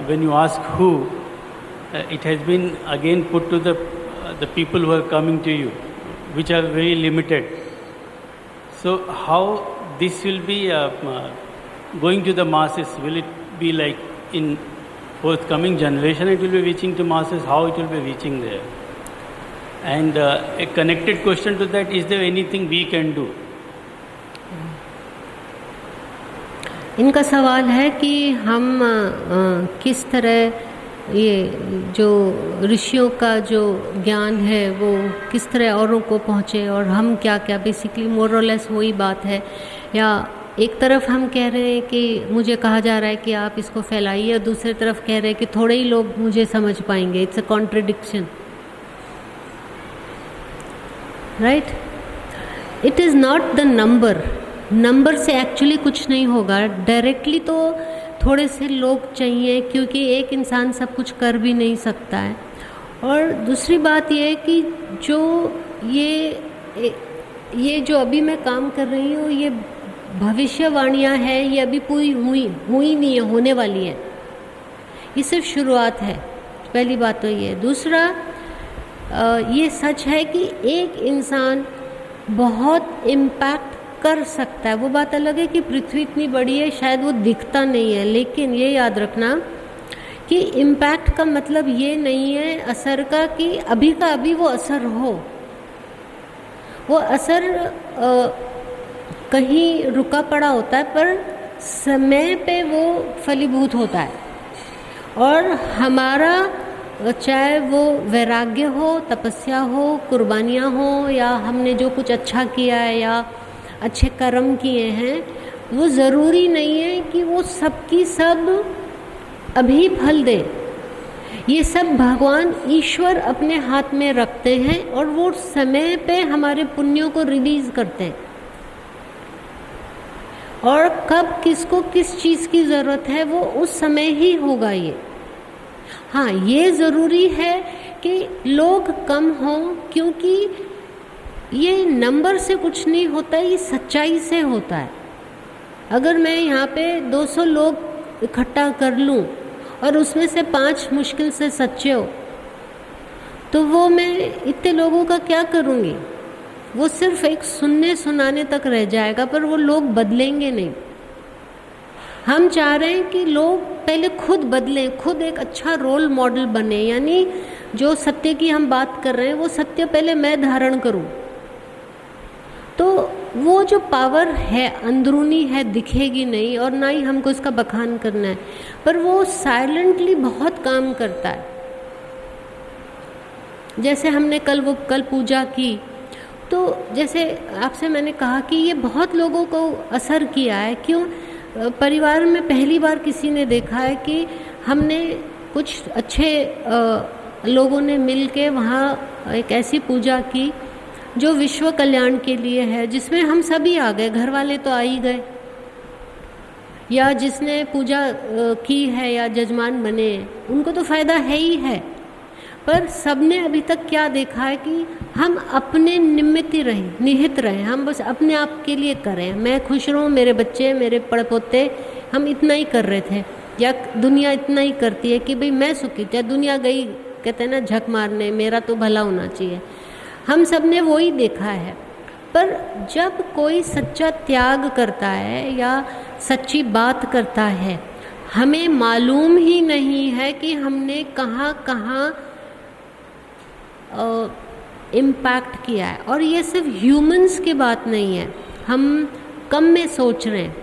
when you ask who, it has been again put to the people who are coming to you, which are very limited. So how this will be going to the masses? Will it be like in forthcoming generation it will be reaching to masses? How it will be reaching there? And a connected question to that, is there anything we can do? इनका सवाल है कि हम किस तरह ये जो ऋषियों का जो ज्ञान है वो किस तरह औरों को पहुँचे, और हम क्या क्या बेसिकली मोरलेस वही बात है। या एक तरफ हम कह रहे हैं कि मुझे कहा जा रहा है कि आप इसको फैलाइए, और दूसरी तरफ कह रहे हैं कि थोड़े ही लोग मुझे समझ पाएंगे। It's a contradiction, right? It is not the number से एक्चुअली कुछ नहीं होगा। डायरेक्टली तो थोड़े से लोग चाहिए, क्योंकि एक इंसान सब कुछ कर भी नहीं सकता है। और दूसरी बात ये है कि जो ये जो अभी मैं काम कर रही हूँ, ये भविष्यवाणियाँ हैं, ये अभी पूरी हुई नहीं है, होने वाली है। ये सिर्फ शुरुआत है। पहली बात तो ये। दूसरा, ये सच है कि एक इंसान बहुत इम्पैक्ट कर सकता है। वो बात अलग है कि पृथ्वी इतनी बड़ी है, शायद वो दिखता नहीं है, लेकिन ये याद रखना कि इम्पैक्ट का मतलब ये नहीं है असर का कि अभी का अभी वो असर हो। वो असर कहीं रुका पड़ा होता है, पर समय पे वो फलीभूत होता है। और हमारा, चाहे वो वैराग्य हो, तपस्या हो, कुर्बानियाँ हो, या हमने जो कुछ अच्छा किया है या अच्छे कर्म किए हैं, वो ज़रूरी नहीं है कि वो सब की सब अभी फल दे। ये सब भगवान ईश्वर अपने हाथ में रखते हैं और वो समय पे हमारे पुण्यों को रिलीज करते हैं। और कब किसको किस चीज़ की ज़रूरत है वो उस समय ही होगा ये। हाँ, ये ज़रूरी है कि लोग कम हों, क्योंकि ये नंबर से कुछ नहीं होता, ये सच्चाई से होता है। अगर मैं यहाँ पे 200 लोग इकट्ठा कर लूँ और उसमें से 5 मुश्किल से सच्चे हो, तो वो मैं इतने लोगों का क्या करूँगी? वो सिर्फ एक सुनने सुनाने तक रह जाएगा, पर वो लोग बदलेंगे नहीं। हम चाह रहे हैं कि लोग पहले खुद बदलें, खुद एक अच्छा रोल मॉडल बने, यानी जो सत्य की हम बात कर रहे हैं वो सत्य पहले मैं धारण करूं। तो वो जो पावर है अंदरूनी है, दिखेगी नहीं और ना ही हमको इसका बखान करना है, पर वो साइलेंटली बहुत काम करता है। जैसे हमने कल पूजा की, तो जैसे आपसे मैंने कहा कि ये बहुत लोगों को असर किया है। क्यों? परिवार में पहली बार किसी ने देखा है कि हमने कुछ अच्छे लोगों ने मिल के वहाँ एक ऐसी पूजा की जो विश्व कल्याण के लिए है, जिसमें हम सभी आ गए, घर वाले तो आ ही गए, या जिसने पूजा की है या जजमान बने उनको तो फ़ायदा है ही है। पर सबने अभी तक क्या देखा है कि हम अपने निमित्त रहे, निहित रहे, हम बस अपने आप के लिए करें, मैं खुश रहूँ, मेरे बच्चे, मेरे पड़पोते, हम इतना ही कर रहे थे, या दुनिया इतना ही करती है कि भाई मैं सुखी, या दुनिया गई, कहते हैं ना, झक मारने, मेरा तो भला होना चाहिए। हम सब ने वो ही देखा है। पर जब कोई सच्चा त्याग करता है या सच्ची बात करता है, हमें मालूम ही नहीं है कि हमने कहाँ कहाँ इम्पैक्ट किया है। और ये सिर्फ ह्यूमंस की बात नहीं है, हम कम में सोच रहे हैं,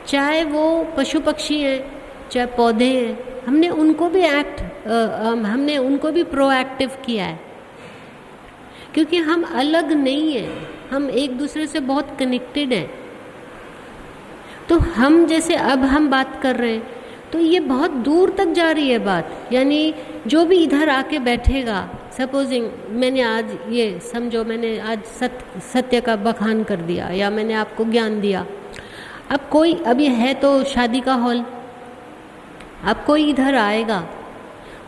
चाहे वो पशु पक्षी हैं, चाहे पौधे हैं, हमने उनको भी प्रोएक्टिव किया है, क्योंकि हम अलग नहीं हैं, हम एक दूसरे से बहुत कनेक्टेड हैं। तो हम जैसे अब हम बात कर रहे हैं तो ये बहुत दूर तक जा रही है बात, यानी जो भी इधर आके बैठेगा, सपोजिंग मैंने आज ये समझो, मैंने आज सत्य का बखान कर दिया या मैंने आपको ज्ञान दिया। अब कोई, अब ये है तो शादी का हॉल, अब कोई इधर आएगा,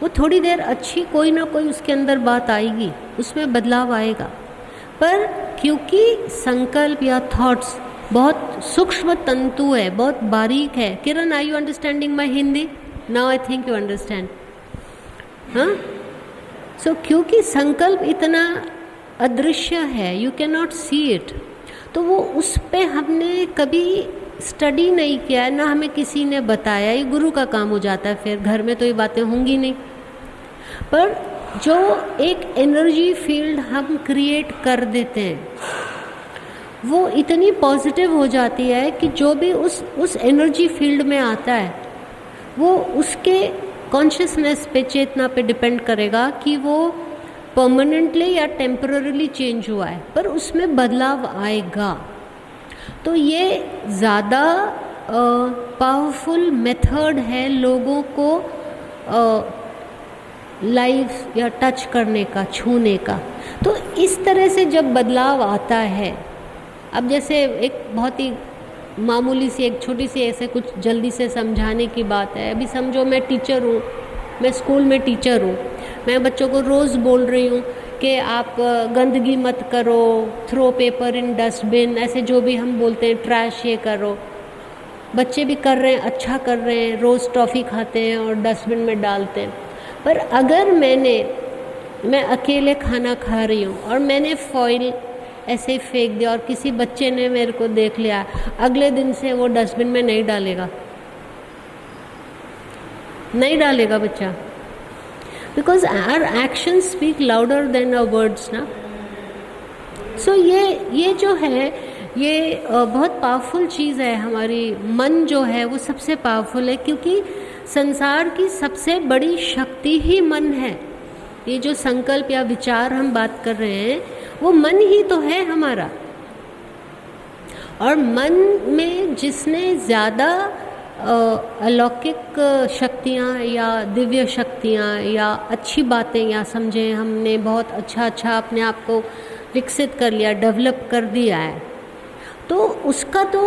वो थोड़ी देर अच्छी कोई ना कोई उसके अंदर बात आएगी, उसमें बदलाव आएगा। पर क्योंकि संकल्प या थॉट्स बहुत सूक्ष्म तंतु है, बहुत बारीक है। Kiran, are you understanding my Hindi? Now I think you understand. हाँ, सो क्योंकि संकल्प इतना अदृश्य है, you can not see it, तो वो उस पे हमने कभी स्टडी नहीं किया है, ना हमें किसी ने बताया। ये गुरु का काम हो जाता है, फिर घर में तो ये बातें होंगी नहीं। पर जो एक एनर्जी फील्ड हम क्रिएट कर देते हैं, वो इतनी पॉजिटिव हो जाती है कि जो भी उस एनर्जी फील्ड में आता है, वो उसके कॉन्शियसनेस पे, चेतना पे डिपेंड करेगा कि वो परमानेंटली या टेम्पररीली चेंज हुआ है, पर उसमें बदलाव आएगा। तो ये ज़्यादा पावरफुल मेथड है लोगों को लाइफ या टच करने का, छूने का। तो इस तरह से जब बदलाव आता है, अब जैसे एक बहुत ही मामूली सी, एक छोटी सी, ऐसे कुछ जल्दी से समझाने की बात है। अभी समझो मैं टीचर हूँ, मैं स्कूल में टीचर हूँ, मैं बच्चों को रोज़ बोल रही हूँ कि आप गंदगी मत करो, थ्रो पेपर इन डस्टबिन, ऐसे जो भी हम बोलते हैं, ट्रैश ये करो। बच्चे भी कर रहे हैं, अच्छा कर रहे हैं, रोज़ टॉफ़ी खाते हैं और डस्टबिन में डालते हैं। पर अगर मैं अकेले खाना खा रही हूँ और मैंने फॉइल ऐसे ही फेंक दिया और किसी बच्चे ने मेरे को देख लिया, अगले दिन से वो डस्टबिन में नहीं डालेगा बच्चा, because our action speak louder than our words ना। सो ये जो है, ये बहुत पावरफुल चीज़ है। हमारी मन जो है वो सबसे पावरफुल है, क्योंकि संसार की सबसे बड़ी शक्ति ही मन है। ये जो संकल्प या विचार हम बात कर रहे हैं, वो मन ही तो है हमारा। और मन में जिसने ज़्यादा अलौकिक शक्तियाँ या दिव्य शक्तियाँ या अच्छी बातें, या समझें हमने बहुत अच्छा अपने आप को विकसित कर लिया, डेवलप कर दिया है, तो उसका तो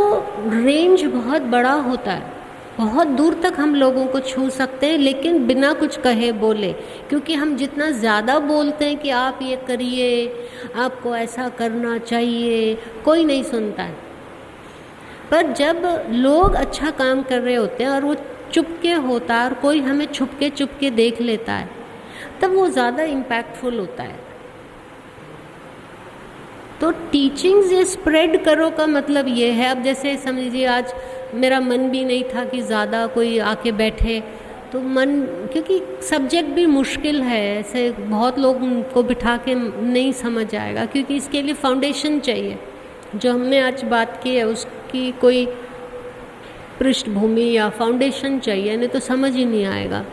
रेंज बहुत बड़ा होता है, बहुत दूर तक हम लोगों को छू सकते हैं, लेकिन बिना कुछ कहे बोले। क्योंकि हम जितना ज़्यादा बोलते हैं कि आप ये करिए, आपको ऐसा करना चाहिए, कोई नहीं सुनता है। पर जब लोग अच्छा काम कर रहे होते हैं और वो चुपके होता है और कोई हमें छुपके देख लेता है, तब वो ज़्यादा इम्पैक्टफुल होता है। तो टीचिंग्स ये स्प्रेड करो का मतलब ये है, अब जैसे समझिए आज मेरा मन भी नहीं था कि ज़्यादा कोई आके बैठे, तो मन, क्योंकि सब्जेक्ट भी मुश्किल है, ऐसे बहुत लोगों को बिठा के नहीं समझ आएगा, क्योंकि इसके लिए फाउंडेशन चाहिए। जो हमने आज बात की है उसकी कोई पृष्ठभूमि या फाउंडेशन चाहिए, नहीं तो समझ ही नहीं आएगा।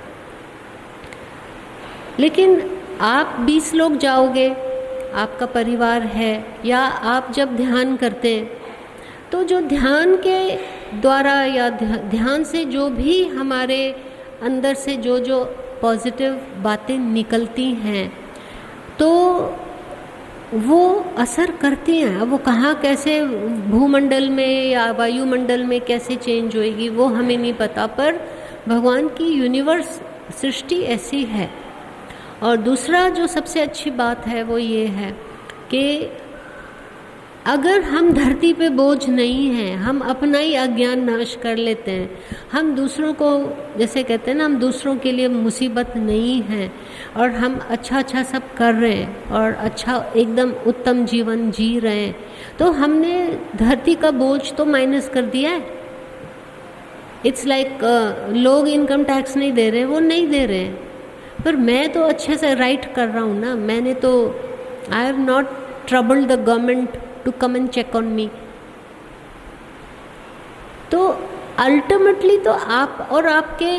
लेकिन आप 20 लोग जाओगे, आपका परिवार है, या आप जब ध्यान करते हैं तो जो ध्यान के द्वारा या ध्यान से जो भी हमारे अंदर से जो पॉजिटिव बातें निकलती हैं, तो वो असर करती हैं। अब वो कहाँ कैसे भूमंडल में या वायुमंडल में कैसे चेंज होएगी वो हमें नहीं पता, पर भगवान की यूनिवर्स सृष्टि ऐसी है। और दूसरा जो सबसे अच्छी बात है वो ये है कि अगर हम धरती पे बोझ नहीं हैं, हम अपना ही अज्ञान नाश कर लेते हैं, हम दूसरों को, जैसे कहते हैं ना, हम दूसरों के लिए मुसीबत नहीं हैं, और हम अच्छा सब कर रहे हैं और अच्छा एकदम उत्तम जीवन जी रहे हैं, तो हमने धरती का बोझ तो माइनस कर दिया है। इट्स लाइक लोग इनकम टैक्स नहीं दे रहे, वो नहीं दे रहे हैं, पर मैं तो अच्छे से राइट कर रहा हूँ ना, मैंने तो, I have not troubled the government to come and check on me. तो अल्टीमेटली तो आप और आपके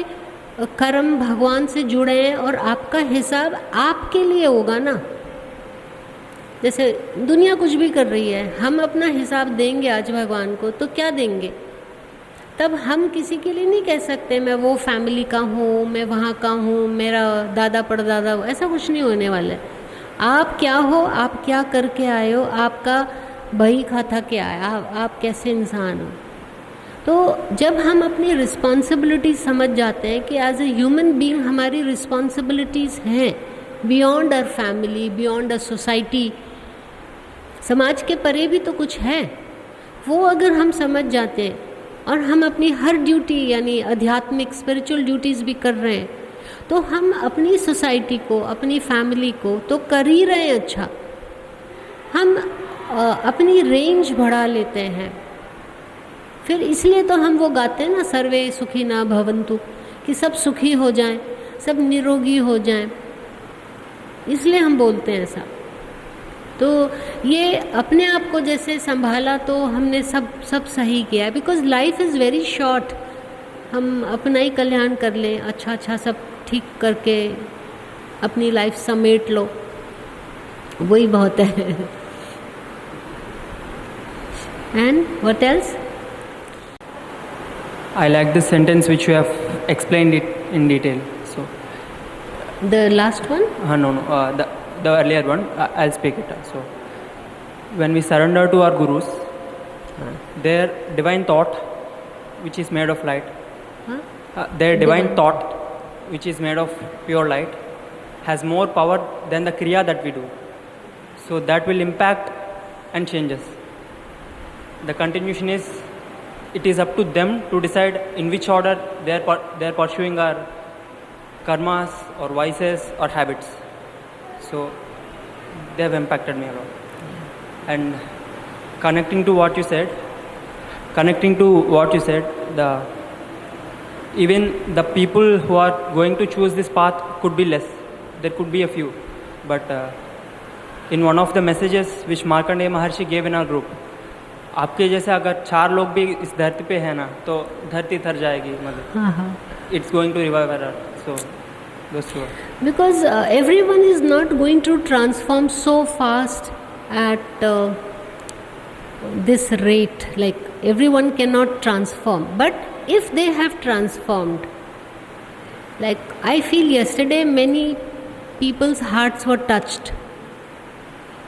कर्म भगवान से जुड़े हैं, और आपका हिसाब आपके लिए होगा ना। जैसे दुनिया कुछ भी कर रही है, हम अपना हिसाब देंगे आज भगवान को, तो क्या देंगे? तब हम किसी के लिए नहीं कह सकते मैं वो फैमिली का हूँ, मैं वहाँ का हूँ, मेरा दादा परदादा हो, ऐसा कुछ नहीं होने वाला है। आप क्या हो, आप क्या करके आए हो, आपका बही खाता क्या है, आप कैसे इंसान हो। तो जब हम अपनी रिस्पॉन्सिबिलिटी समझ जाते हैं कि एज ए ह्यूमन बीइंग हमारी रिस्पॉन्सिबिलिटीज़ हैं beyond our family, beyond our society, समाज के परे भी तो कुछ है, वो अगर हम समझ जाते हैं और हम अपनी हर ड्यूटी यानी आध्यात्मिक स्पिरिचुअल ड्यूटीज़ भी कर रहे हैं, तो हम अपनी सोसाइटी को, अपनी फैमिली को तो कर ही रहे हैं अच्छा, हम अपनी रेंज बढ़ा लेते हैं। फिर इसलिए तो हम वो गाते हैं ना, सर्वे सुखी ना भवन्तु, कि सब सुखी हो जाएं, सब निरोगी हो जाएं, इसलिए हम बोलते हैं ऐसा। तो ये अपने आप को जैसे संभाला तो हमने सब सही किया है, because life is very short. हम अपना ही कल्याण कर लें, अच्छा सब ठीक करके अपनी लाइफ समेट लो, वही बहुत है। And what else? I like this sentence which you have explained it in detail. So, the last one? No, the earlier one. I'll speak it. So, when we surrender to our gurus, their divine thought, which is made of light, their divine thought, which is made of pure light, has more power than the kriya that we do. So that will impact and change us. The continuation is, it is up to them to decide in which order they are pursuing our karmas or vices or habits. So they have impacted me a lot. And connecting to what you said, even the people who are going to choose this path could be less. There could be a few, but in one of the messages which Markandeya Maharshi gave in our group, आपके जैसे अगर 4 लोग भी इस धरती पे है ना, तो धरती थर जाएगी, मतलब it's going to revive our earth. So those too, because everyone is not going to transform so fast at this rate, like everyone cannot transform, but if they have transformed, like I feel yesterday many people's hearts were touched,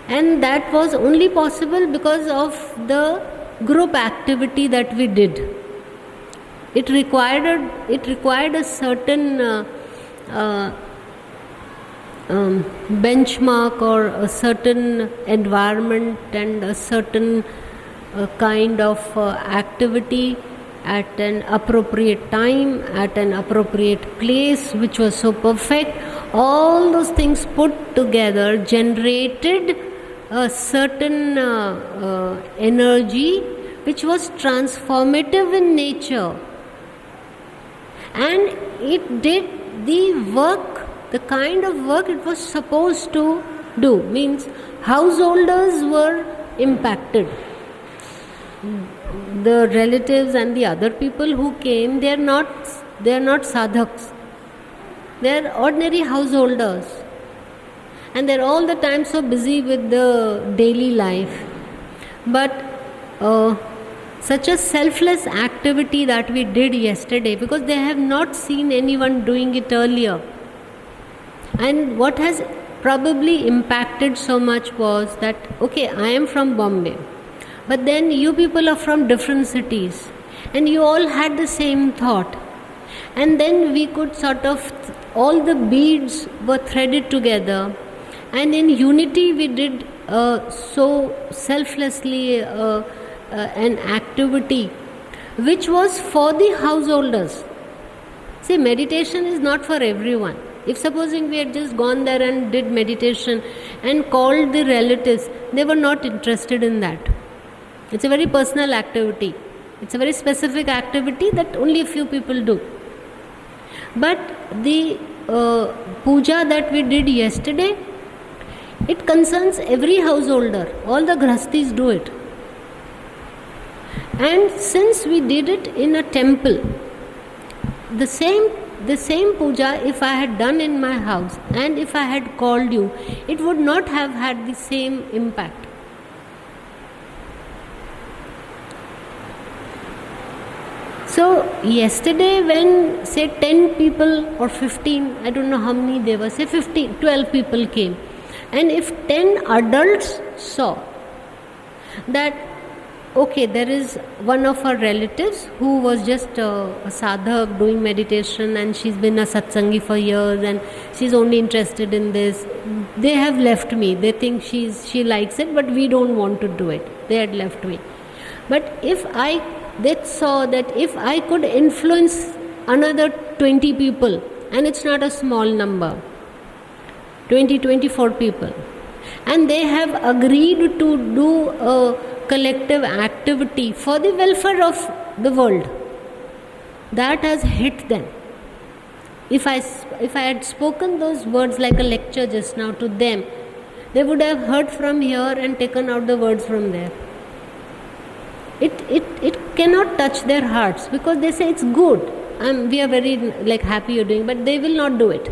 and that was only possible because of the group activity that we did. It required a certain benchmark or a certain environment and a certain kind of activity at an appropriate time, at an appropriate place, which was so perfect. All those things put together generated a certain energy which was transformative in nature, and it did the work, the kind of work it was supposed to do. Means householders were impacted. The relatives and the other people who came, they are not sadhaks. They are ordinary householders, and they are all the time so busy with the daily life. But such a selfless activity that we did yesterday, because they have not seen anyone doing it earlier. And what has probably impacted so much was that, okay, I am from Bombay, but then you people are from different cities, and you all had the same thought. And then we could sort of, all the beads were threaded together, and in unity we did so selflessly an activity which was for the householders. See, meditation is not for everyone. If supposing we had just gone there and did meditation and called the relatives, they were not interested in that. It's a very personal activity. It's a very specific activity that only a few people do. But the puja that we did yesterday, it concerns every householder. All the grahasthis do it. And since we did it in a temple, the same puja, if I had done in my house and if I had called you, it would not have had the same impact. So yesterday when say 10 people or 15, I don't know how many there were, say 15, 12 people came, and if 10 adults saw that, okay, there is one of our relatives who was just a sadhak doing meditation, and she's been a satsangi for years and she's only interested in this. They have left me. They think she likes it, but we don't want to do it. They had left me. But they saw that if I could influence another 20 people, and it's not a small number, 20, 24 people, and they have agreed to do a collective activity for the welfare of the world, that has hit them. If I had spoken those words like a lecture just now to them, they would have heard from here and taken out the words from there. It cannot touch their hearts, because they say it's good, we are very happy you're doing, but they will not do it.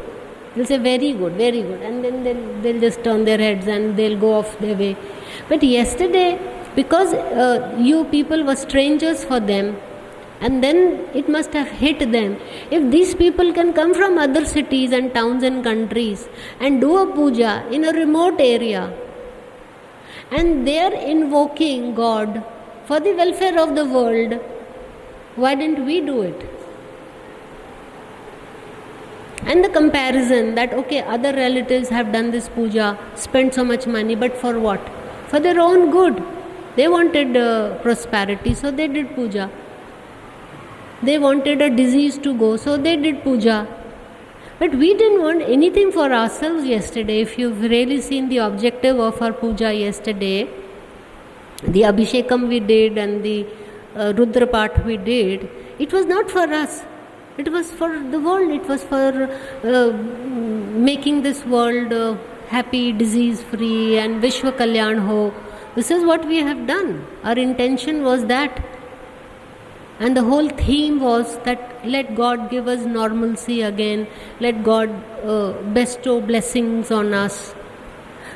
They'll say very good, and then they'll just turn their heads and they'll go off their way. But yesterday, because you people were strangers for them, and then it must have hit them. If these people can come from other cities and towns and countries and do a puja in a remote area, and they are invoking God for the welfare of the world, why didn't we do it? And the comparison that, okay, other relatives have done this puja, spent so much money, but for what? For their own good. They wanted prosperity, so they did puja. They wanted a disease to go, so they did puja. But we didn't want anything for ourselves yesterday. If you've really seen the objective of our puja yesterday, the Abhishekam we did and the Rudra Path we did, it was not for us. It was for the world. It was for making this world happy, disease-free, and Vishwa Kalyan ho. This is what we have done. Our intention was that. And the whole theme was that let God give us normalcy again. Let God bestow blessings on us.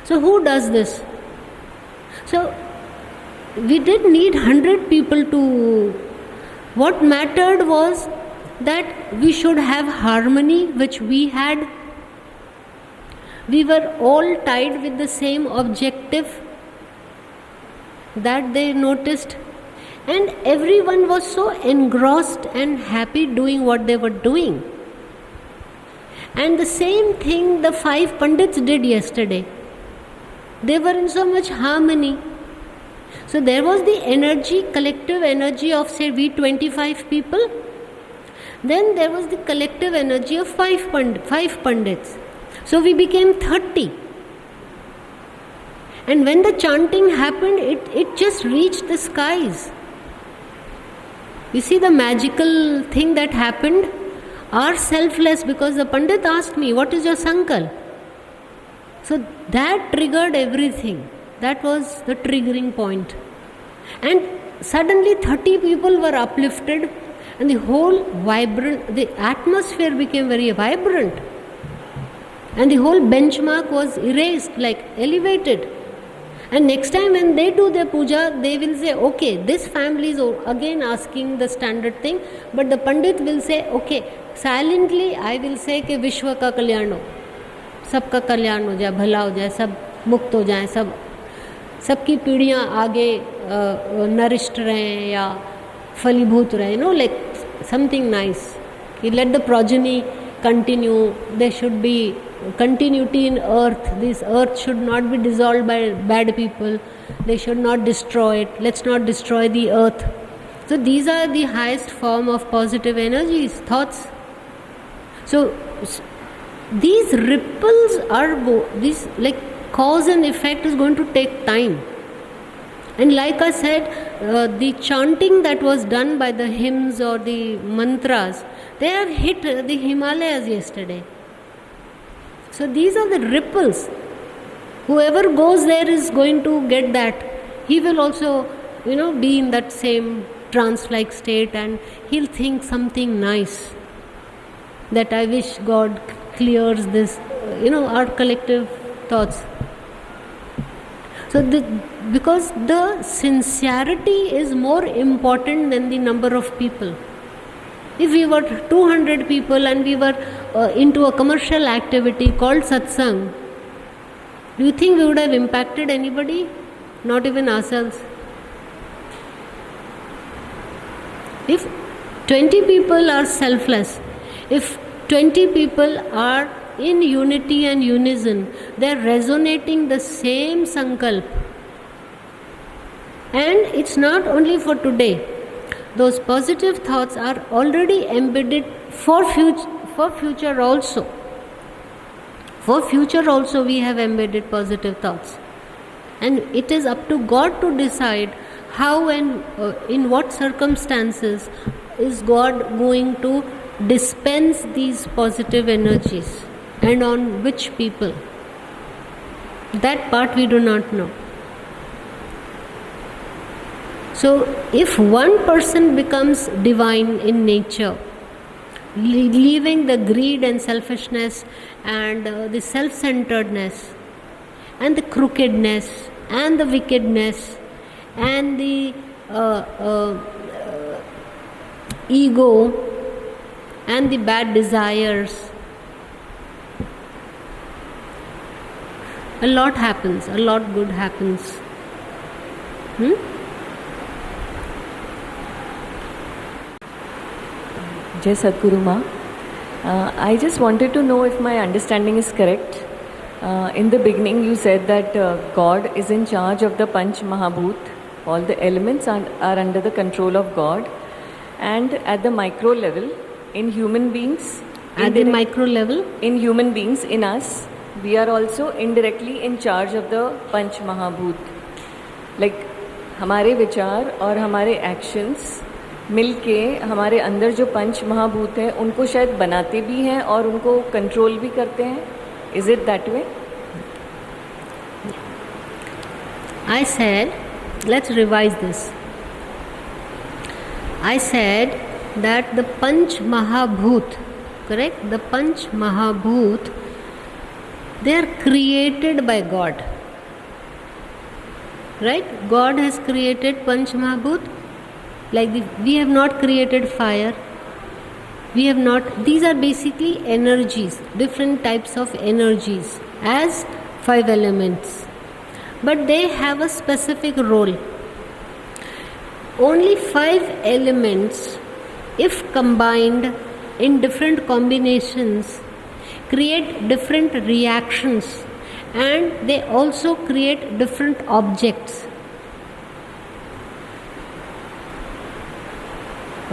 So who does this? So we did need 100 people to What mattered was that we should have harmony, which we had. We were all tied with the same objective, that they noticed, and everyone was so engrossed and happy doing what they were doing. And the same thing the 5 Pandits did yesterday. They were in so much harmony. So there was the energy, collective energy of say we 25 people. Then there was the collective energy of 5 Pandits. So we became 30. And when the chanting happened, it just reached the skies. You see the magical thing that happened? Are selfless, because the Pandit asked me, what is your Sankalp? So that triggered everything. That was the triggering point. And suddenly 30 people were uplifted, and the whole the atmosphere became very vibrant. And the whole benchmark was erased, like elevated. And next time when they do their puja, they will say, okay, this family is again asking the standard thing, but the Pandit will say, okay, silently I will say कि विश्व का कल्याण हो, सबका कल्याण हो जाए, भला हो जाए, सब मुक्त हो जाए, सबकी पीढ़ियाँ आगे नरिष्ट रहें या फलीभूत रहें, like something nice. Let the progeny continue. There should be continuity in earth. This earth should not be dissolved by bad people. They should not destroy it. Let's not destroy the earth. So these are the highest form of positive energies, thoughts. So these ripples are this like cause and effect is going to take time. And like I said, the chanting that was done by the hymns or the mantras, they have hit the Himalayas yesterday. So these are the ripples. Whoever goes there is going to get that. He will also, be in that same trance-like state, and he'll think something nice. That I wish God clears this, our collective thoughts. So because the sincerity is more important than the number of people. If we were 200 people and we were into a commercial activity called satsang, do you think we would have impacted anybody? Not even ourselves. If 20 people are selfless, if 20 people are in unity and unison, they are resonating the same sankalp. And it's not only for today. Those positive thoughts are already embedded for future also. For future also we have embedded positive thoughts. And it is up to God to decide how and in what circumstances is God going to dispense these positive energies, and on which people. That part we do not know. So if one person becomes divine in nature, leaving the greed and selfishness and the self-centeredness and the crookedness and the wickedness and the ego and the bad desires, a lot happens, a lot good happens. Jai Sadguru Ma. I just wanted to know if my understanding is correct. In the beginning you said that God is in charge of the Panch Mahabhut. All the elements are under the control of God. And at the micro level, in human beings... At the micro level? In human beings, in us, we are also indirectly in charge of the Panch Mahabhut. Like, हमारे विचार और हमारे actions मिलके हमारे अंदर जो पंच महाभूत हैं उनको शायद बनाते भी हैं और उनको कंट्रोल भी करते हैं. Is it that way? I said, let's revise this. I said that the Panch Mahabhut, correct? The Panch Mahabhut, they are created by God. Right? God has created Panch Mahabhut. we have not created fire. We have not, these are basically energies, different types of energies as 5 elements. But they have a specific role. Only 5 elements, if combined in different combinations, create different reactions, and they also create different objects.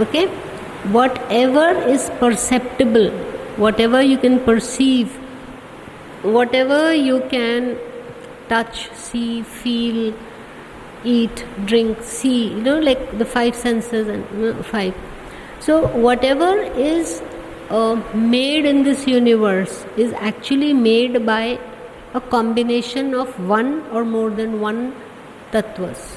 Okay? Whatever is perceptible, whatever you can perceive, whatever you can touch, see, feel, eat, drink, see, like the 5 senses and 5. So whatever is made in this universe is actually made by a combination of one or more than one tattvas.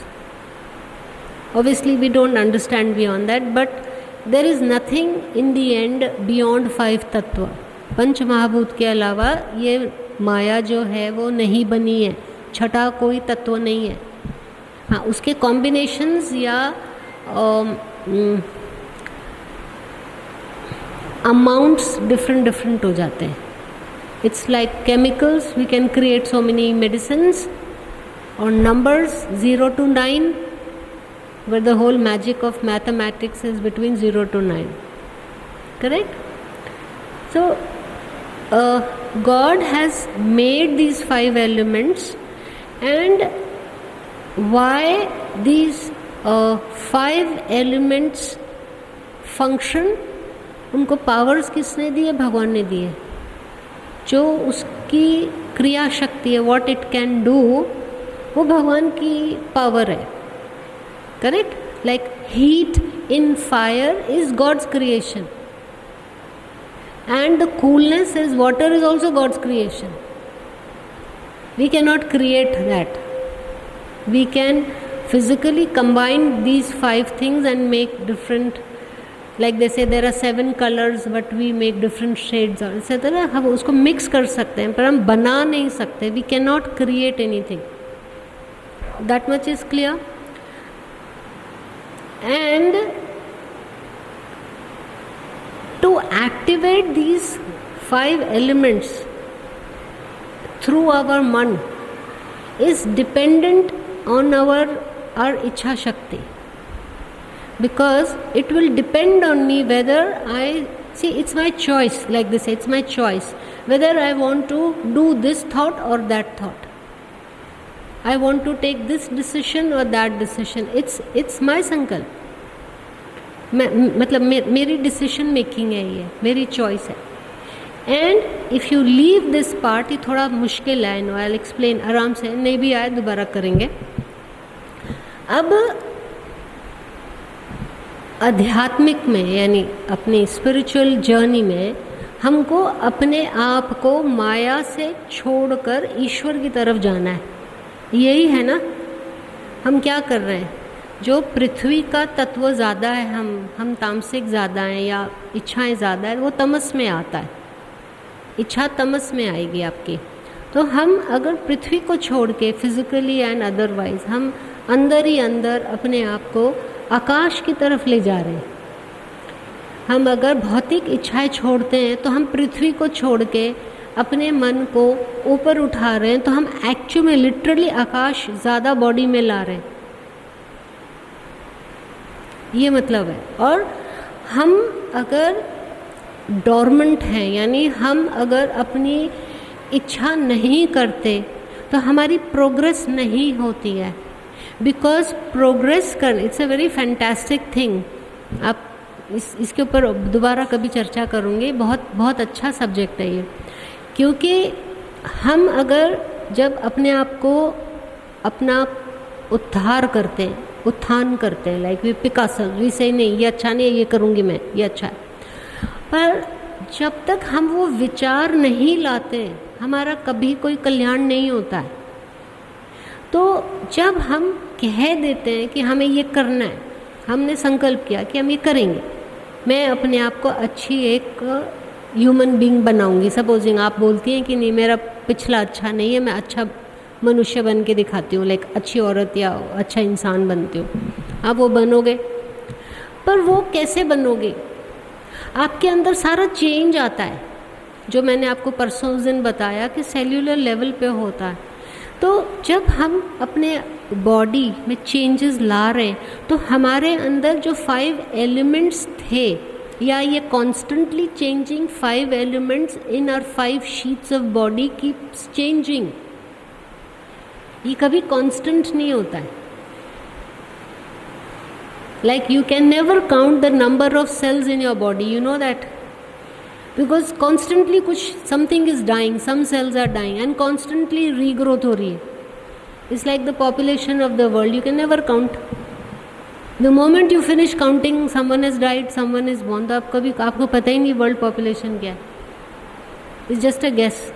Obviously we don't understand beyond that, but there is nothing in the end beyond 5 तत्व. पंच महाभूत के अलावा ये माया जो है वो नहीं बनी है, छठा कोई तत्व नहीं है. हाँ, उसके कॉम्बिनेशंस या अमाउंट्स डिफरेंट हो जाते हैं. It's like chemicals, we can create so many medicines, और numbers 0 to 9, where the whole magic of mathematics is between 0 to 9. Correct? So, God has made these 5 elements, and why these 5 elements function, उनको powers किसने दिए? भगवान ने दिए. जो उसकी क्रिया शक्ति है, what it can do, वो भगवान की पावर है. Correct? Like heat in fire is God's creation, and the coolness is water is also God's creation. We cannot create that. We can physically combine these 5 things and make different, like they say there are 7 colors but we make different shades, और इसी तरह हम उसको mix कर सकते हैं, पर हम बना नहीं सकते. We cannot create anything. That much is clear. And to activate these 5 elements through our man is dependent on our Ichha Shakti, because it will depend on me whether I see, it's my choice, like they say, it's my choice whether I want to do this thought or that thought. I want to take this decision or that decision. It's my संकल्प. मतलब मेरी decision making है, ये मेरी choice है. And if you leave this part, ये थोड़ा मुश्किल है, नो आई विल एक्सप्लेन आराम से, नहीं भी आए दोबारा करेंगे. अब आध्यात्मिक में यानी अपनी स्पिरिचुअल जर्नी में हमको अपने आप को माया से छोड़कर ईश्वर की तरफ जाना है. यही है ना, हम क्या कर रहे हैं? जो पृथ्वी का तत्व ज़्यादा है, हम तामसिक ज़्यादा हैं या इच्छाएं ज़्यादा है, वो तमस में आता है. इच्छा तमस में आएगी आपकी. तो हम अगर पृथ्वी को छोड़ के फिजिकली एंड अदरवाइज हम अंदर ही अंदर अपने आप को आकाश की तरफ ले जा रहे हैं. हम अगर भौतिक इच्छाएं छोड़ते हैं तो हम पृथ्वी को छोड़ के अपने मन को ऊपर उठा रहे हैं, तो हम एक्चुअल में लिटरली आकाश ज़्यादा बॉडी में ला रहे हैं. ये मतलब है. और हम अगर डॉर्मेंट हैं, यानी हम अगर अपनी इच्छा नहीं करते तो हमारी प्रोग्रेस नहीं होती है. बिकॉज प्रोग्रेस कर, it's a very fantastic thing. आप इसके ऊपर दोबारा कभी चर्चा करूँगी. बहुत अच्छा सब्जेक्ट है ये. क्योंकि हम अगर जब अपने आप को अपना उद्धार करते हैं, उत्थान करते हैं, लाइक वी पिकासल, वी से नहीं ये अच्छा नहीं है, ये करूँगी मैं, ये अच्छा है. पर जब तक हम वो विचार नहीं लाते, हमारा कभी कोई कल्याण नहीं होता है. तो जब हम कह देते हैं कि हमें ये करना है, हमने संकल्प किया कि हम ये करेंगे, मैं अपने आप को अच्छी एक ह्यूमन बीइंग बनाऊंगी. सपोजिंग आप बोलती हैं कि नहीं मेरा पिछला अच्छा नहीं है, मैं अच्छा मनुष्य बन के दिखाती हूँ, लाइक अच्छी औरत या अच्छा इंसान बनती हूँ. आप वो बनोगे. पर वो कैसे बनोगे? आपके अंदर सारा चेंज आता है, जो मैंने आपको परसों उस दिन बताया कि सेल्यूलर लेवल पे होता है। तो जब हम अपने बॉडी में चेंजेस ला रहे हैं तो हमारे अंदर जो 5 एलिमेंट्स थे, या ये constantly changing 5 elements in our 5 sheaths of body keeps changing, ये कभी कांस्टेंट नहीं होता है। Like you can never count the number of cells in your body, you know that, because constantly कुछ something is dying, some cells are dying and constantly regrowth हो रही है। It's like the population of the world, you can never count. The moment you finish counting someone is died, someone is born, तो आपको पता ही नहीं world population क्या है। It's just a guess.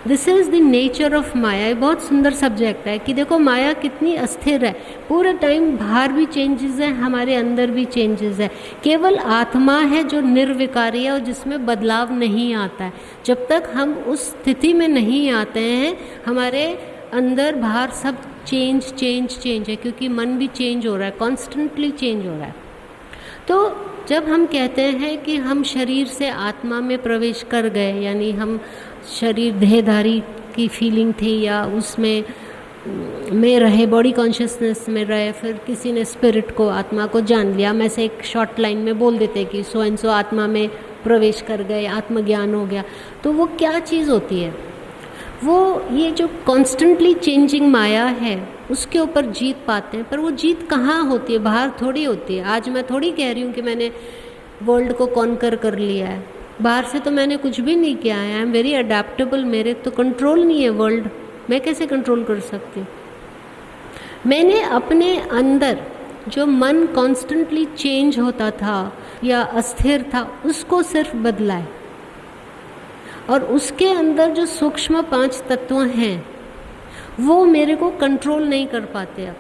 This is the nature of maya. ये बहुत सुंदर सब्जेक्ट है कि देखो माया कितनी अस्थिर है, पूरे टाइम बाहर भी चेंजेस है, हमारे अंदर भी चेंजेस है। केवल आत्मा है जो निर्विकारी है और जिसमें बदलाव नहीं आता है। जब तक हम उस स्थिति में नहीं आते हैं, हमारे अंदर बाहर सब चेंज है, क्योंकि मन भी चेंज हो रहा है, कॉन्स्टेंटली चेंज हो रहा है। तो जब हम कहते हैं कि हम शरीर से आत्मा में प्रवेश कर गए, यानी हम शरीर देहधारी की फीलिंग थी या उसमें में रहे, बॉडी कॉन्शियसनेस में रहे, फिर किसी ने स्पिरिट को, आत्मा को जान लिया, मैं से एक शॉर्ट लाइन में बोल देते कि सो एंड सो आत्मा में प्रवेश कर गए, आत्मज्ञान हो गया। तो वो क्या चीज़ होती है? वो ये जो कॉन्स्टेंटली चेंजिंग माया है उसके ऊपर जीत पाते हैं। पर वो जीत कहाँ होती है? बाहर थोड़ी होती है। आज मैं थोड़ी कह रही हूँ कि मैंने वर्ल्ड को कॉन्कर कर लिया है, बाहर से तो मैंने कुछ भी नहीं किया है। आई एम वेरी अडेप्टेबल, मेरे तो कंट्रोल नहीं है वर्ल्ड, मैं कैसे कंट्रोल कर सकती हूँ? मैंने अपने अंदर जो मन कॉन्स्टेंटली चेंज होता था या अस्थिर था, उसको सिर्फ बदला है। और उसके अंदर जो सूक्ष्म 5 तत्व हैं वो मेरे को कंट्रोल नहीं कर पाते अब,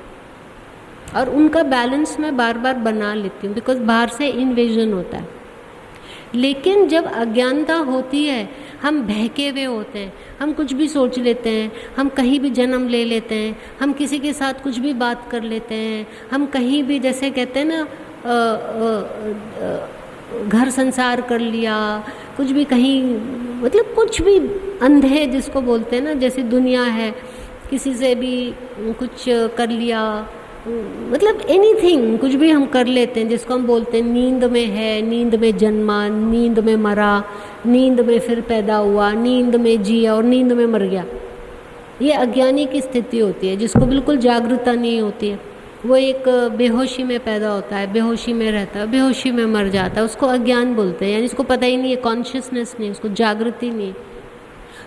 और उनका बैलेंस मैं बार बार बना लेती हूँ, बिकॉज बाहर से इन्वेजन होता है। लेकिन जब अज्ञानता होती है, हम बहके हुए होते हैं, हम कुछ भी सोच लेते हैं, हम कहीं भी जन्म ले लेते हैं, हम किसी के साथ कुछ भी बात कर लेते हैं, हम कहीं भी, जैसे कहते हैं ना, घर संसार कर लिया, कुछ भी कहीं, मतलब कुछ भी अंधे जिसको बोलते हैं ना, जैसे दुनिया है, किसी से भी कुछ कर लिया, मतलब एनीथिंग, कुछ भी हम कर लेते हैं, जिसको हम बोलते हैं नींद में है, नींद में जन्मा, नींद में मरा, नींद में फिर पैदा हुआ, नींद में जिया और नींद में मर गया। ये अज्ञानी की स्थिति होती है, जिसको बिल्कुल जागरूकता नहीं होती है। वो एक बेहोशी में पैदा होता है, बेहोशी में रहता है, बेहोशी में मर जाता है, उसको अज्ञान बोलते हैं, यानी इसको पता ही नहीं है, कॉन्शियसनेस नहीं, उसको जागृति नहीं।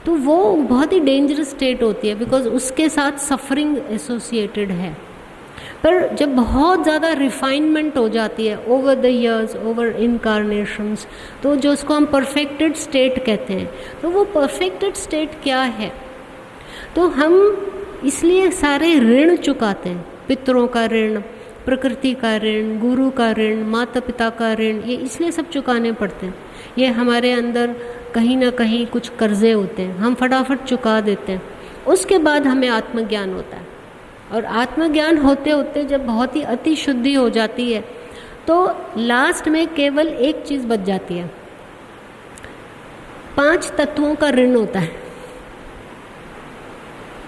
तो वो बहुत ही डेंजरस स्टेट होती है, बिकॉज उसके साथ सफरिंग एसोसिएटेड है। पर जब बहुत ज़्यादा रिफाइनमेंट हो जाती है over the years, over incarnations, तो जो उसको हम परफेक्टेड स्टेट कहते हैं। तो वो परफेक्टेड स्टेट क्या है? तो हम इसलिए सारे ऋण चुकाते हैं, पितरों का ऋण, प्रकृति का ऋण, गुरु का ऋण, माता पिता का ऋण, ये इसलिए सब चुकाने पड़ते हैं। ये हमारे अंदर कहीं ना कहीं कुछ कर्जे होते हैं, हम फटाफट चुका देते हैं। उसके बाद हमें आत्मज्ञान होता है, और आत्मज्ञान होते होते जब बहुत ही अति शुद्धि हो जाती है, तो लास्ट में केवल एक चीज़ बच जाती है, 5 तत्वों का ऋण होता है,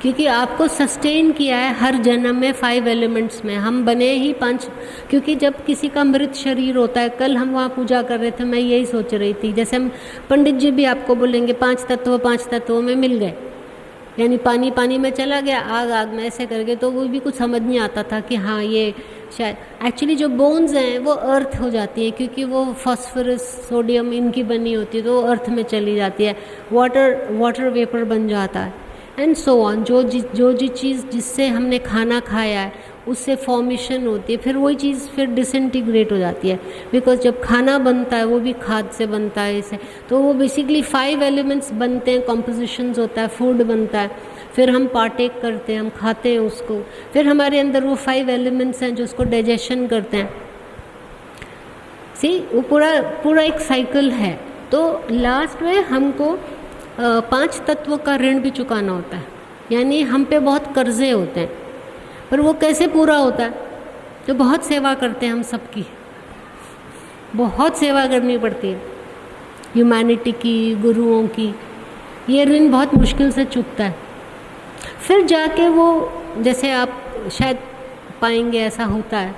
क्योंकि आपको सस्टेन किया है हर जन्म में 5 एलिमेंट्स में। हम बने ही 5, क्योंकि जब किसी का मृत शरीर होता है, कल हम वहाँ पूजा कर रहे थे, मैं यही सोच रही थी, जैसे हम पंडित जी भी आपको बोलेंगे 5 तत्वों में मिल गए, यानी पानी पानी में चला गया, आग आग में, ऐसे करके, तो वो भी कुछ समझ नहीं आता था कि हाँ ये शायद एक्चुअली जो बोन्स हैं वो अर्थ हो जाती है, क्योंकि वो फॉस्फोरस सोडियम इनकी बनी होती है, तो वो अर्थ में चली जाती है, वाटर वेपर बन जाता है, एंड सो ऑन। जो चीज़ जिससे हमने खाना खाया है उससे फॉर्मेशन होती है, फिर वही चीज़ फिर डिसइंटीग्रेट हो जाती है, बिकॉज जब खाना बनता है वो भी खाद से बनता है इसे, तो वो बेसिकली 5 एलिमेंट्स बनते हैं, कॉम्पोजिशंस होता है, फूड बनता है, फिर हम पार्टेक करते हैं, हम खाते हैं उसको, फिर हमारे अंदर वो 5 एलिमेंट्स हैं जो उसको डाइजेशन करते हैं। सी वो पूरा एक साइकिल है। तो लास्ट में हमको 5 तत्वों का ऋण भी चुकाना होता है, यानी हम पे बहुत कर्जे होते हैं, पर वो कैसे पूरा होता है? तो बहुत सेवा करते हैं हम सबकी, बहुत सेवा करनी पड़ती है ह्यूमैनिटी की, गुरुओं की। ये ऋण बहुत मुश्किल से चुकता है। फिर जाके वो, जैसे आप शायद पाएंगे ऐसा होता है,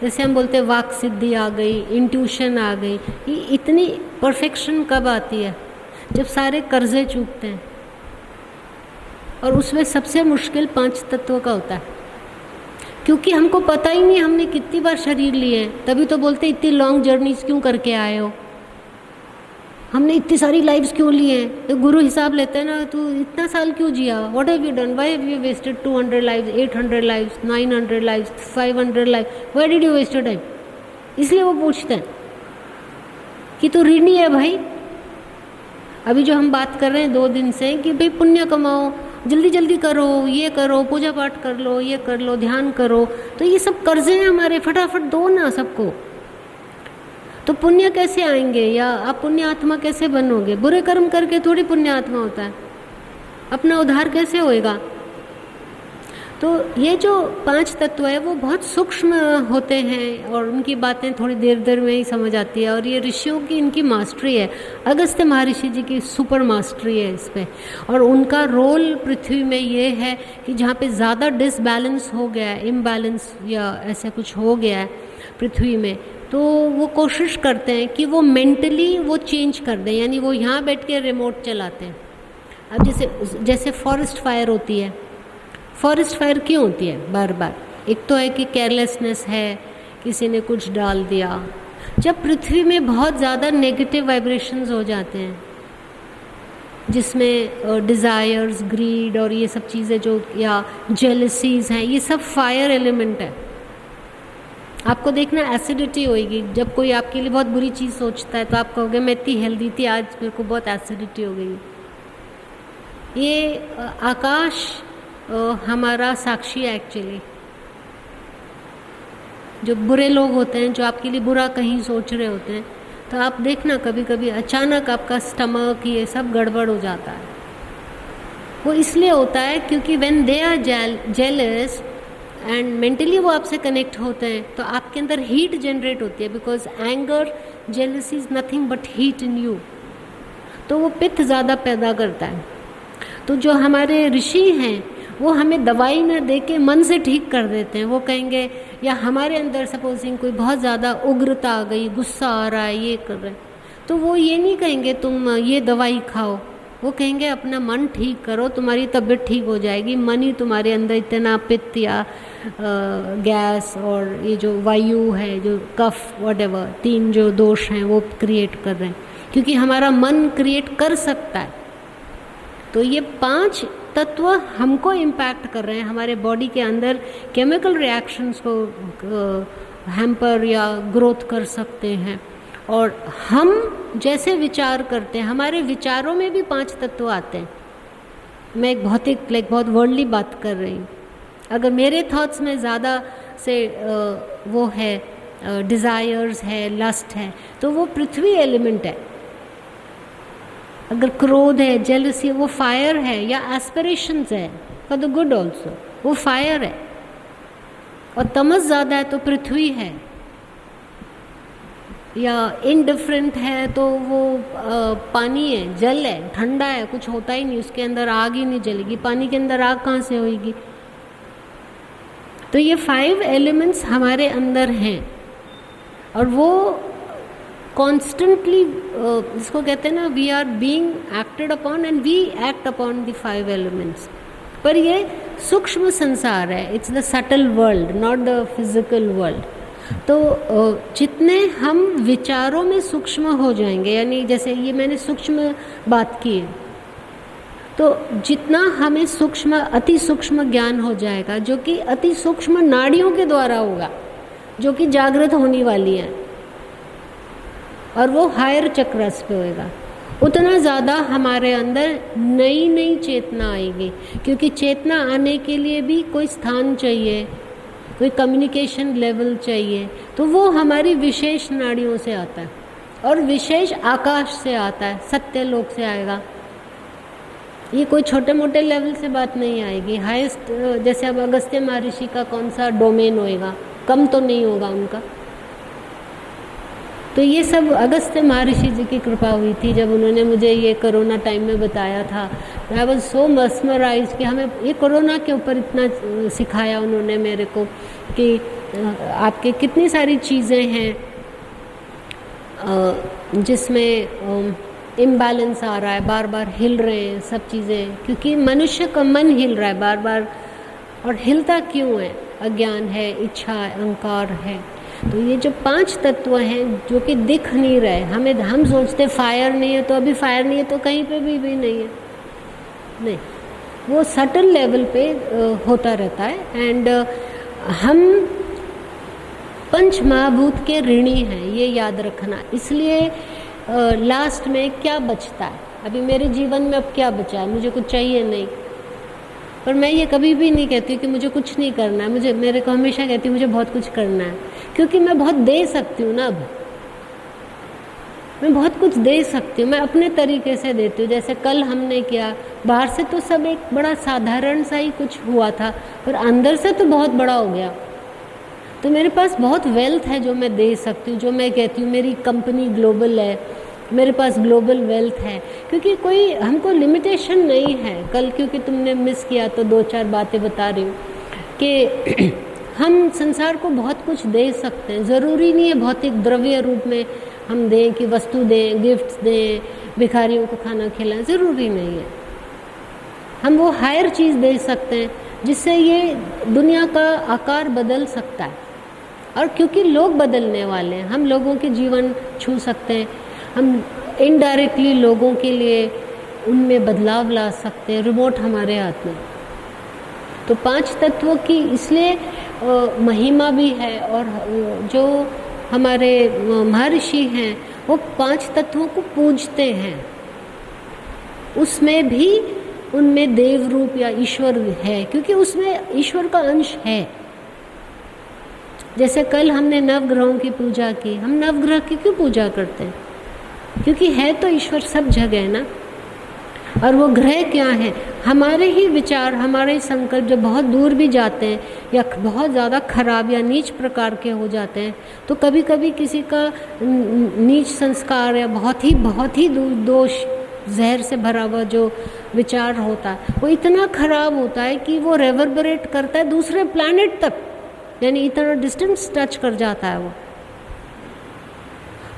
जैसे हम बोलते हैं वाक सिद्धि आ गई, इंट्यूशन आ गई। ये इतनी परफेक्शन कब आती है? जब सारे कर्जे चूकते हैं। और उसमें सबसे मुश्किल 5 तत्वों का होता है, क्योंकि हमको पता ही नहीं हमने कितनी बार शरीर लिए हैं। तभी तो बोलते इतनी लॉन्ग जर्नीज क्यों करके आए हो, हमने इतनी सारी लाइफ्स क्यों लिए हैं। तो गुरु हिसाब लेते हैं ना, तू इतना साल क्यों जिया, what have you done, why have you wasted 200 lives, 800 lives, 900 lives, 500 life, why did you waste your time. इसलिए वो पूछते हैं कि तू ऋणी है भाई। अभी जो हम बात कर रहे हैं 2 दिन से कि भाई पुण्य कमाओ, जल्दी जल्दी करो, ये करो, पूजा पाठ कर लो, ये कर लो, ध्यान करो, तो ये सब कर्जे हैं हमारे, फटाफट दो ना सबको। तो पुण्य कैसे आएंगे, या आप पुण्य आत्मा कैसे बनोगे? बुरे कर्म करके थोड़ी पुण्य आत्मा होता है, अपना उद्धार कैसे होएगा? तो ये जो 5 तत्व है वो बहुत सूक्ष्म होते हैं और उनकी बातें थोड़ी देर देर में ही समझ आती है। और ये ऋषियों की इनकी मास्टरी है, अगस्त्य महर्षि जी की सुपर मास्टरी है इस पे। और उनका रोल पृथ्वी में ये है कि जहाँ पे ज़्यादा डिसबैलेंस हो गया है, इम्बैलेंस या ऐसा कुछ हो गया है पृथ्वी में, तो वो कोशिश करते हैं कि वो मेंटली वो चेंज कर दें। यानी वो यहाँ बैठ के रिमोट चलाते हैं। अब जैसे फॉरेस्ट फायर होती है, फॉरेस्ट फायर क्यों होती है बार बार? एक तो है कि केयरलेसनेस है, किसी ने कुछ डाल दिया। जब पृथ्वी में बहुत ज़्यादा नेगेटिव वाइब्रेशंस हो जाते हैं, जिसमें डिज़ायर्स, ग्रीड और ये सब चीज़ें जो, या जेलसीज हैं, ये सब फायर एलिमेंट है। आपको देखना एसिडिटी होएगी जब कोई आपके लिए बहुत बुरी चीज़ सोचता है, तो आप कहोगे मैं इतनी हेल्दी थी, आज मेरे को बहुत एसिडिटी हो गई। ये आकाश हमारा साक्षी है एक्चुअली। जो बुरे लोग होते हैं, जो आपके लिए बुरा कहीं सोच रहे होते हैं, तो आप देखना कभी कभी अचानक आपका स्टमक ये सब गड़बड़ हो जाता है। वो इसलिए होता है क्योंकि when they are jealous and mentally वो आपसे कनेक्ट होते हैं, तो आपके अंदर हीट जनरेट होती है। Because anger, jealousy is nothing but heat in you. तो वो पित्त ज़्यादा पैदा करता है। तो जो हमारे ऋषि हैं वो हमें दवाई न दे के मन से ठीक कर देते हैं। वो कहेंगे, या हमारे अंदर सपोजिंग कोई बहुत ज़्यादा उग्रता आ गई, गुस्सा आ रहा है, ये कर रहे हैं, तो वो ये नहीं कहेंगे तुम ये दवाई खाओ। वो कहेंगे अपना मन ठीक करो, तुम्हारी तबीयत ठीक हो जाएगी। मन ही तुम्हारे अंदर इतना पित्त या गैस और ये जो वायु है, जो कफ, व्हाटएवर 3 जो दोष हैं वो क्रिएट कर रहे हैं, क्योंकि हमारा मन क्रिएट कर सकता है। तो ये 5 तत्व हमको इम्पैक्ट कर रहे हैं, हमारे बॉडी के अंदर केमिकल रिएक्शंस को हैम्पर या ग्रोथ कर सकते हैं। और हम जैसे विचार करते हैं, हमारे विचारों में भी 5 तत्व आते हैं। मैं एक भौतिक बहुत वर्ल्डली बात कर रही हूँ। अगर मेरे थॉट्स में ज़्यादा से वो है डिज़ायर्स है, लस्ट है, तो वो पृथ्वी एलिमेंट है। अगर क्रोध है, जेलसी है, वो फायर है। या एस्पिरेशंस है फॉर द गुड ऑल्सो, वो फायर है। और तमस ज़्यादा है तो पृथ्वी है। या इनडिफरेंट है तो वो पानी है, जल है, ठंडा है, कुछ होता ही नहीं, उसके अंदर आग ही नहीं जलेगी। पानी के अंदर आग कहाँ से होगी? तो ये 5 एलिमेंट्स हमारे अंदर हैं और वो कॉन्स्टेंटली, जिसको कहते हैं ना, we are being acted upon and we act upon the 5 elements. पर ये सूक्ष्म संसार है, it's the subtle world, not the physical world. तो जितने हम विचारों में सूक्ष्म हो जाएंगे, यानी जैसे ये मैंने सूक्ष्म बात की है, तो जितना हमें सूक्ष्म, अति सूक्ष्म ज्ञान हो जाएगा, जो कि अति सूक्ष्म नाड़ियों के द्वारा होगा, जो कि जागृत होने वाली है, और वो हायर चक्रस पे होएगा, उतना ज़्यादा हमारे अंदर नई नई चेतना आएगी। क्योंकि चेतना आने के लिए भी कोई स्थान चाहिए, कोई कम्युनिकेशन लेवल चाहिए। तो वो हमारी विशेष नाड़ियों से आता है और विशेष आकाश से आता है, सत्यलोक से आएगा। ये कोई छोटे मोटे लेवल से बात नहीं आएगी। हाईएस्ट, जैसे अब अगस्त्य महर्षि का कौन सा डोमेन होएगा, कम तो नहीं होगा उनका। तो ये सब अगस्त्य महर्षि जी की कृपा हुई थी जब उन्होंने मुझे ये कोरोना टाइम में बताया था। आई वॉज सो मस्मराइज कि हमें ये कोरोना के ऊपर इतना सिखाया उन्होंने मेरे को कि आपके कितनी सारी चीज़ें हैं जिसमें इम्बैलेंस आ रहा है, बार बार हिल रहे हैं सब चीज़ें, क्योंकि मनुष्य का मन हिल रहा है बार बार। और हिलता क्यों है? अज्ञान है, इच्छा है, अहंकार है। तो ये जो 5 तत्व हैं जो कि दिख नहीं रहे हमें, हम सोचते फायर नहीं है तो अभी फायर नहीं है तो कहीं पे भी नहीं है, नहीं, वो सटल लेवल पे होता रहता है। एंड हम पंच महाभूत के ऋणी हैं, ये याद रखना। इसलिए लास्ट में क्या बचता है? अभी मेरे जीवन में अब क्या बचा है? मुझे कुछ चाहिए नहीं, पर मैं ये कभी भी नहीं कहती कि मुझे कुछ नहीं करना है। मुझे, मेरे को हमेशा कहती हूँ मुझे बहुत कुछ करना है, क्योंकि मैं बहुत दे सकती हूँ ना। अब मैं बहुत कुछ दे सकती हूँ, मैं अपने तरीके से देती हूँ। जैसे कल हमने किया, बाहर से तो सब एक बड़ा साधारण सा ही कुछ हुआ था, पर अंदर से तो बहुत बड़ा हो गया। तो मेरे पास बहुत वेल्थ है जो मैं दे सकती हूँ, जो मैं कहती हूँ मेरी कंपनी ग्लोबल है, मेरे पास ग्लोबल वेल्थ है, क्योंकि कोई हमको लिमिटेशन नहीं है। कल क्योंकि तुमने मिस किया तो 2-4 बातें बता रही हूँ कि हम संसार को बहुत कुछ दे सकते हैं। ज़रूरी नहीं है भौतिक द्रव्य रूप में हम दें कि वस्तु दें, गिफ्ट्स दें, भिखारियों को खाना खिलाएं, ज़रूरी नहीं है। हम वो हायर चीज़ दे सकते हैं जिससे ये दुनिया का आकार बदल सकता है। और क्योंकि लोग बदलने वाले हैं, हम लोगों के जीवन छू सकते हैं, हम इनडायरेक्टली लोगों के लिए उनमें बदलाव ला सकते हैं। रिमोट हमारे हाथ में। तो 5 तत्वों की इसलिए महिमा भी है। और जो हमारे महर्षि हैं वो 5 तत्वों को पूजते हैं, उसमें भी उनमें देव रूप या ईश्वर है, क्योंकि उसमें ईश्वर का अंश है। जैसे कल हमने नवग्रहों की पूजा की। हम नवग्रह की क्यों पूजा करते हैं? क्योंकि है तो ईश्वर सब जगह है ना। और वो ग्रह क्या है? हमारे ही विचार, हमारे संकल्प जब बहुत दूर भी जाते हैं या बहुत ज़्यादा खराब या नीच प्रकार के हो जाते हैं, तो कभी कभी किसी का नीच संस्कार या बहुत ही दोष, जहर से भरा हुआ जो विचार होता है, वो इतना खराब होता है कि वो रेवर्बरेट करता है दूसरे प्लैनेट तक, यानी इतना डिस्टेंस टच कर जाता है वो।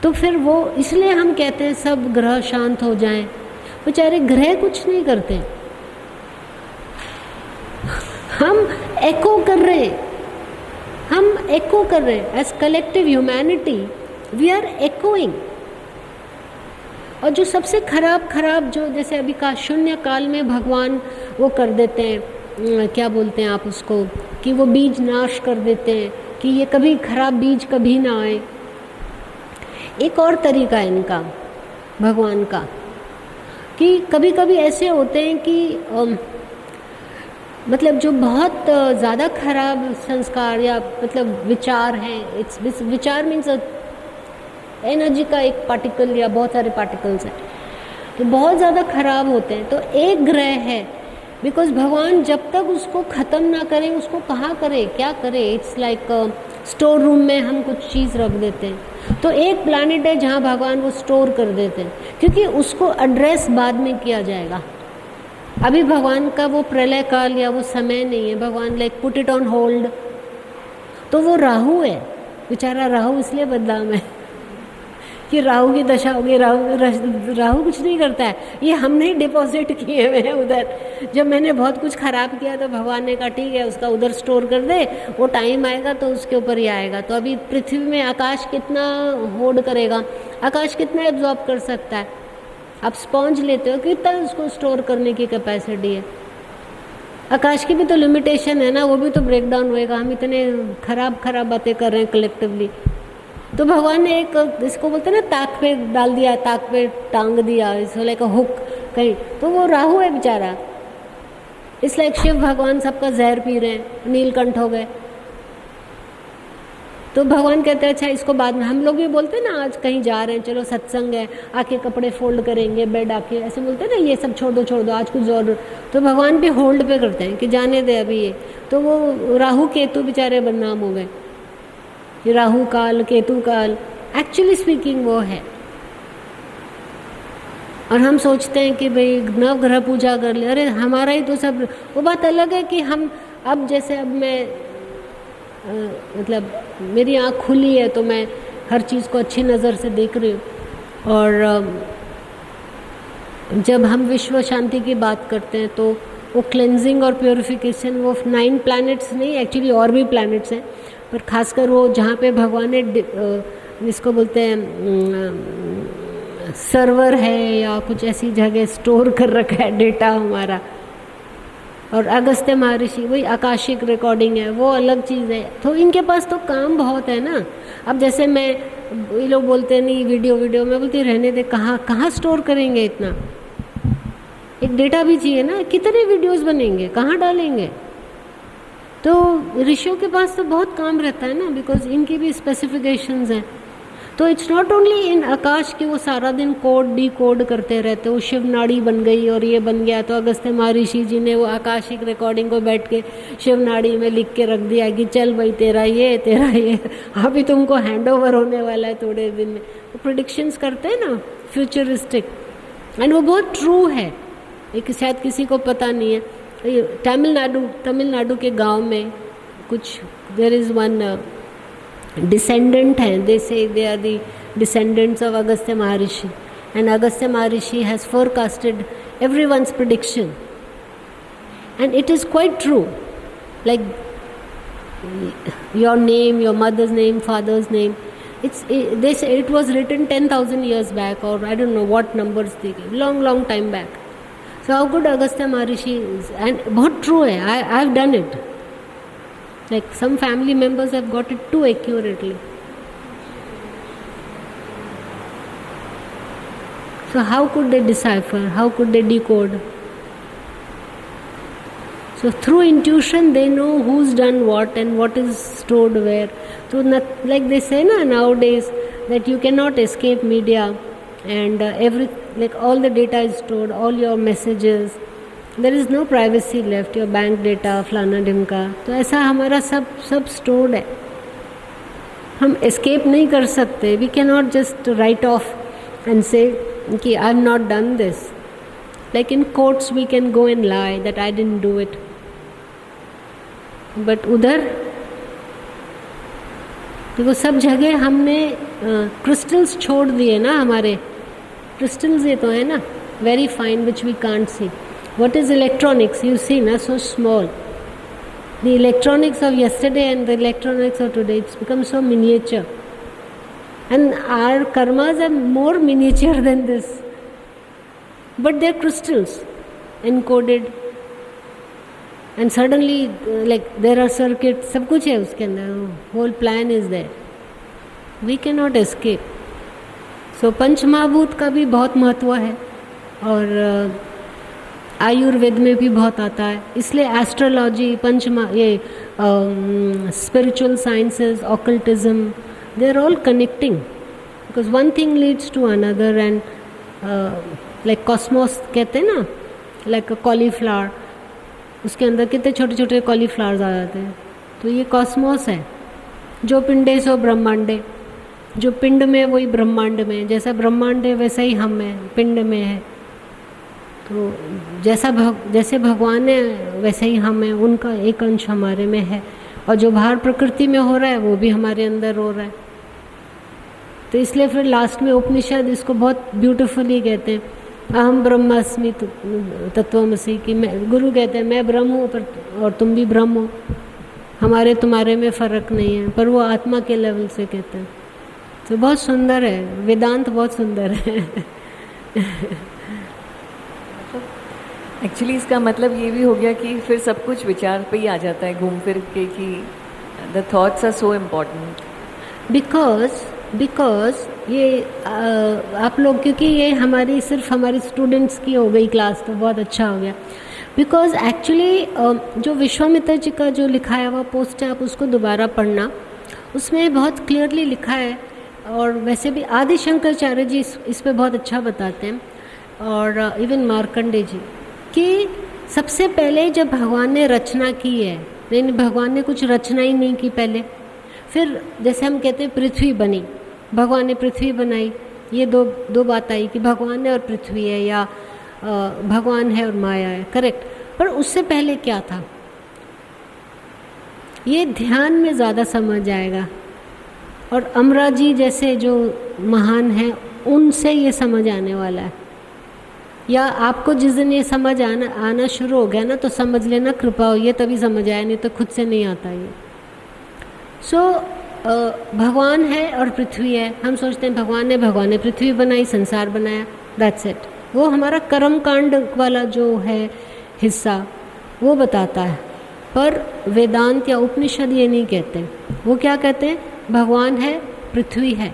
तो फिर वो, इसलिए हम कहते हैं सब ग्रह शांत हो जाएं। बेचारे ग्रह कुछ नहीं करते, हम एको कर रहे हैं, हम एको कर रहे हैं। As collective humanity we are echoing. और जो सबसे खराब जो, जैसे अभी का शून्य काल में भगवान वो कर देते हैं, क्या बोलते हैं आप उसको, कि वो बीज नाश कर देते हैं कि ये कभी खराब बीज कभी ना आए। एक और तरीका है इनका भगवान का, कि कभी कभी ऐसे होते हैं कि मतलब जो बहुत ज़्यादा खराब संस्कार या मतलब विचार हैं, इट्स विचार मीन्स एनर्जी का एक पार्टिकल या बहुत सारे पार्टिकल्स हैं, तो बहुत ज़्यादा खराब होते हैं। तो एक ग्रह है, बिकॉज भगवान जब तक उसको ख़त्म ना करें, उसको कहाँ करे, क्या करे। इट्स लाइक स्टोर रूम में हम कुछ चीज़ रख देते हैं, तो एक प्लैनेट है जहाँ भगवान वो स्टोर कर देते हैं, क्योंकि उसको एड्रेस बाद में किया जाएगा। अभी भगवान का वो प्रलय काल या वो समय नहीं है। भगवान like put it on hold. तो वो राहु है, बेचारा राहु इसलिए बदनाम है कि राहु की दशा होगी। राहु कुछ नहीं करता है, ये हमने डिपॉजिट किए हुए हैं उधर। जब मैंने बहुत कुछ खराब किया तो भगवान ने कहा ठीक है उसका उधर स्टोर कर दे, वो टाइम आएगा तो उसके ऊपर ही आएगा। तो अभी पृथ्वी में आकाश कितना होल्ड करेगा, आकाश कितना एब्जॉर्ब कर सकता है। आप स्पॉन्ज लेते हो, कितना उसको स्टोर करने की कैपेसिटी है। आकाश की भी तो लिमिटेशन है ना, वो भी तो ब्रेक डाउन होएगा। हम इतने खराब बातें कर रहे हैं कलेक्टिवली। तो भगवान ने एक, इसको बोलते हैं ना, ताक पे डाल दिया, ताक पे टांग दिया, इसको लाइक हुक कहीं। तो वो राहु है बेचारा। इस लाइक शिव भगवान सबका जहर पी रहे हैं, नीलकंठ हो गए। तो भगवान कहते हैं अच्छा इसको बाद में। हम लोग भी बोलते हैं ना, आज कहीं जा रहे हैं, चलो सत्संग है, आके कपड़े फोल्ड करेंगे, बेड आके, ऐसे बोलते हैं ना, ये सब छोड़ दो आज कुछ और। तो भगवान भी होल्ड पे करते हैं कि जाने दे अभी ये। तो वो राहु केतु बेचारे बदनाम हो गए। कि राहु काल केतु काल, एक्चुअली स्पीकिंग वो है। और हम सोचते हैं कि भाई नवग्रह पूजा कर ले, अरे हमारा ही तो सब। वो बात अलग है कि हम अब जैसे अब मैं मतलब मेरी आँख खुली है तो मैं हर चीज़ को अच्छी नज़र से देख रही हूँ। और जब हम विश्व शांति की बात करते हैं तो वो क्लेंजिंग और प्योरिफिकेशन वो 9 प्लैनेट्स नहीं, एक्चुअली और भी प्लैनेट्स हैं, पर खासकर वो जहाँ पे भगवान ने जिसको बोलते हैं सर्वर है या कुछ ऐसी जगह स्टोर कर रखा है डेटा हमारा। और अगस्त्य महर्षि वही आकाशिक रिकॉर्डिंग है, वो अलग चीज़ है। तो इनके पास तो काम बहुत है ना। अब जैसे मैं, ये लोग बोलते हैं नहीं वीडियो, मैं बोलती रहने दे, कहाँ स्टोर करेंगे इतना, एक डेटा भी चाहिए ना, कितने वीडियोस बनेंगे, कहाँ डालेंगे। तो ऋषियों के पास तो बहुत काम रहता है ना, बिकॉज इनकी भी स्पेसिफिकेशंस हैं। तो इट्स नॉट ओनली इन आकाश कि वो सारा दिन कोड डी कोड करते रहते, वो शिव नाड़ी बन गई और ये बन गया। तो अगस्त्य महर्षि जी ने वो आकाशिक रिकॉर्डिंग को बैठ के शिव नाड़ी में लिख के रख दिया कि चल भाई तेरा ये अभी तुमको हैंड ओवर होने वाला है थोड़े दिन में। वो प्रिडिक्शंस करते हैं ना फ्यूचरिस्टिक, एंड वो बहुत ट्रू है। एक शायद किसी को पता नहीं है, तमिलनाडु के गांव में कुछ देयर इज़ वन descendant हैं, they say they are the descendants of Agastya Maharishi, and Agastya Maharishi has forecasted everyone's prediction, and it is quite true. Like your name, your mother's name, father's name, they say it was written 10,000 years back, or I don't know what numbers they gave, long time back. So how good Agastya Maharishi is, and बहुत true है. I've done it. Like some family members have got it too accurately. So how could they decipher? How could they decode? So through intuition they know who's done what and what is stored where. So like they say nowadays that you cannot escape media, and all the data is stored, all your messages. There is no privacy left, your bank data, फलाना ढिमका। तो ऐसा हमारा सब stored है, हम escape नहीं कर सकते। We can not just write off and say कि I have not done this. Like in courts we can go and lie that I didn't do it, but उधर देखो सब जगह हमने क्रिस्टल्स छोड़ दिए ना। हमारे क्रिस्टल्स ये तो है ना, very fine, which we can't see. What is electronics? You see, so small. The electronics of yesterday and the electronics of today, it's become so miniature. And our karmas are more miniature than this. But they're crystals, encoded. And suddenly, like there are circuits, सब कुछ है उसके अंदर, whole plan is there. We cannot escape. So पंच महाभूत का भी बहुत महत्व है, और आयुर्वेद में भी बहुत आता है। इसलिए एस्ट्रोलॉजी, ये spiritual sciences, occultism, they are all connecting, because one thing leads to another. And like cosmos कहते हैं ना, लाइक कॉलीफ्लावर, उसके अंदर कितने छोटे छोटे कॉलीफ्लावर्स आ जाते हैं। तो ये कॉस्मोस है, जो पिंडे सो ब्रह्मांडे, जो पिंड में वही ब्रह्मांड में, जैसा ब्रह्मांड है वैसा ही हम हैं, पिंड में है। तो जैसे भगवान है वैसे ही हम हैं, उनका एक अंश हमारे में है, और जो बाहर प्रकृति में हो रहा है वो भी हमारे अंदर हो रहा है। तो इसलिए फिर लास्ट में उपनिषद इसको बहुत ब्यूटीफुली कहते हैं, अहम ब्रह्मास्मि तत्वमसि, कि मैं, गुरु कहते हैं मैं ब्रह्म हूँ और तुम भी ब्रह्म हो, हमारे तुम्हारे में फ़र्क नहीं है, पर वो आत्मा के लेवल से कहते हैं। तो बहुत सुंदर है, वेदांत बहुत सुंदर है। एक्चुअली इसका मतलब ये भी हो गया कि फिर सब कुछ विचार पे ही आ जाता है घूम फिर के, कि the thoughts are so important. Because ये आप लोग, क्योंकि ये सिर्फ हमारी स्टूडेंट्स की हो गई क्लास, तो बहुत अच्छा हो गया। बिकॉज एक्चुअली जो विश्वामित्र जी का जो लिखा है वो पोस्ट है, आप उसको दोबारा पढ़ना, उसमें बहुत क्लियरली लिखा है। और वैसे भी आदि शंकराचार्य जी इस पे बहुत अच्छा बताते हैं, और इवन मार्कंडे जी, कि सबसे पहले जब भगवान ने रचना की है, नहीं भगवान ने कुछ रचना ही नहीं की पहले, फिर जैसे हम कहते हैं पृथ्वी बनी, भगवान ने पृथ्वी बनाई, ये दो बात आई कि भगवान है और पृथ्वी है, या भगवान है और माया है, करेक्ट। पर उससे पहले क्या था, ये ध्यान में ज़्यादा समझ आएगा, और अमरा जी जैसे जो महान हैं उनसे ये समझ आने वाला है, या आपको जिस दिन ये समझ आना शुरू हो गया ना तो समझ लेना कृपा हो, ये तभी समझ आया, नहीं तो खुद से नहीं आता ये। भगवान है और पृथ्वी है, हम सोचते हैं भगवान ने पृथ्वी बनाई, संसार बनाया, दैट्स इट। वो हमारा कर्म कांड वाला जो है हिस्सा वो बताता है, पर वेदांत या उपनिषद ये नहीं कहते। वो क्या कहते हैं, भगवान है, पृथ्वी है।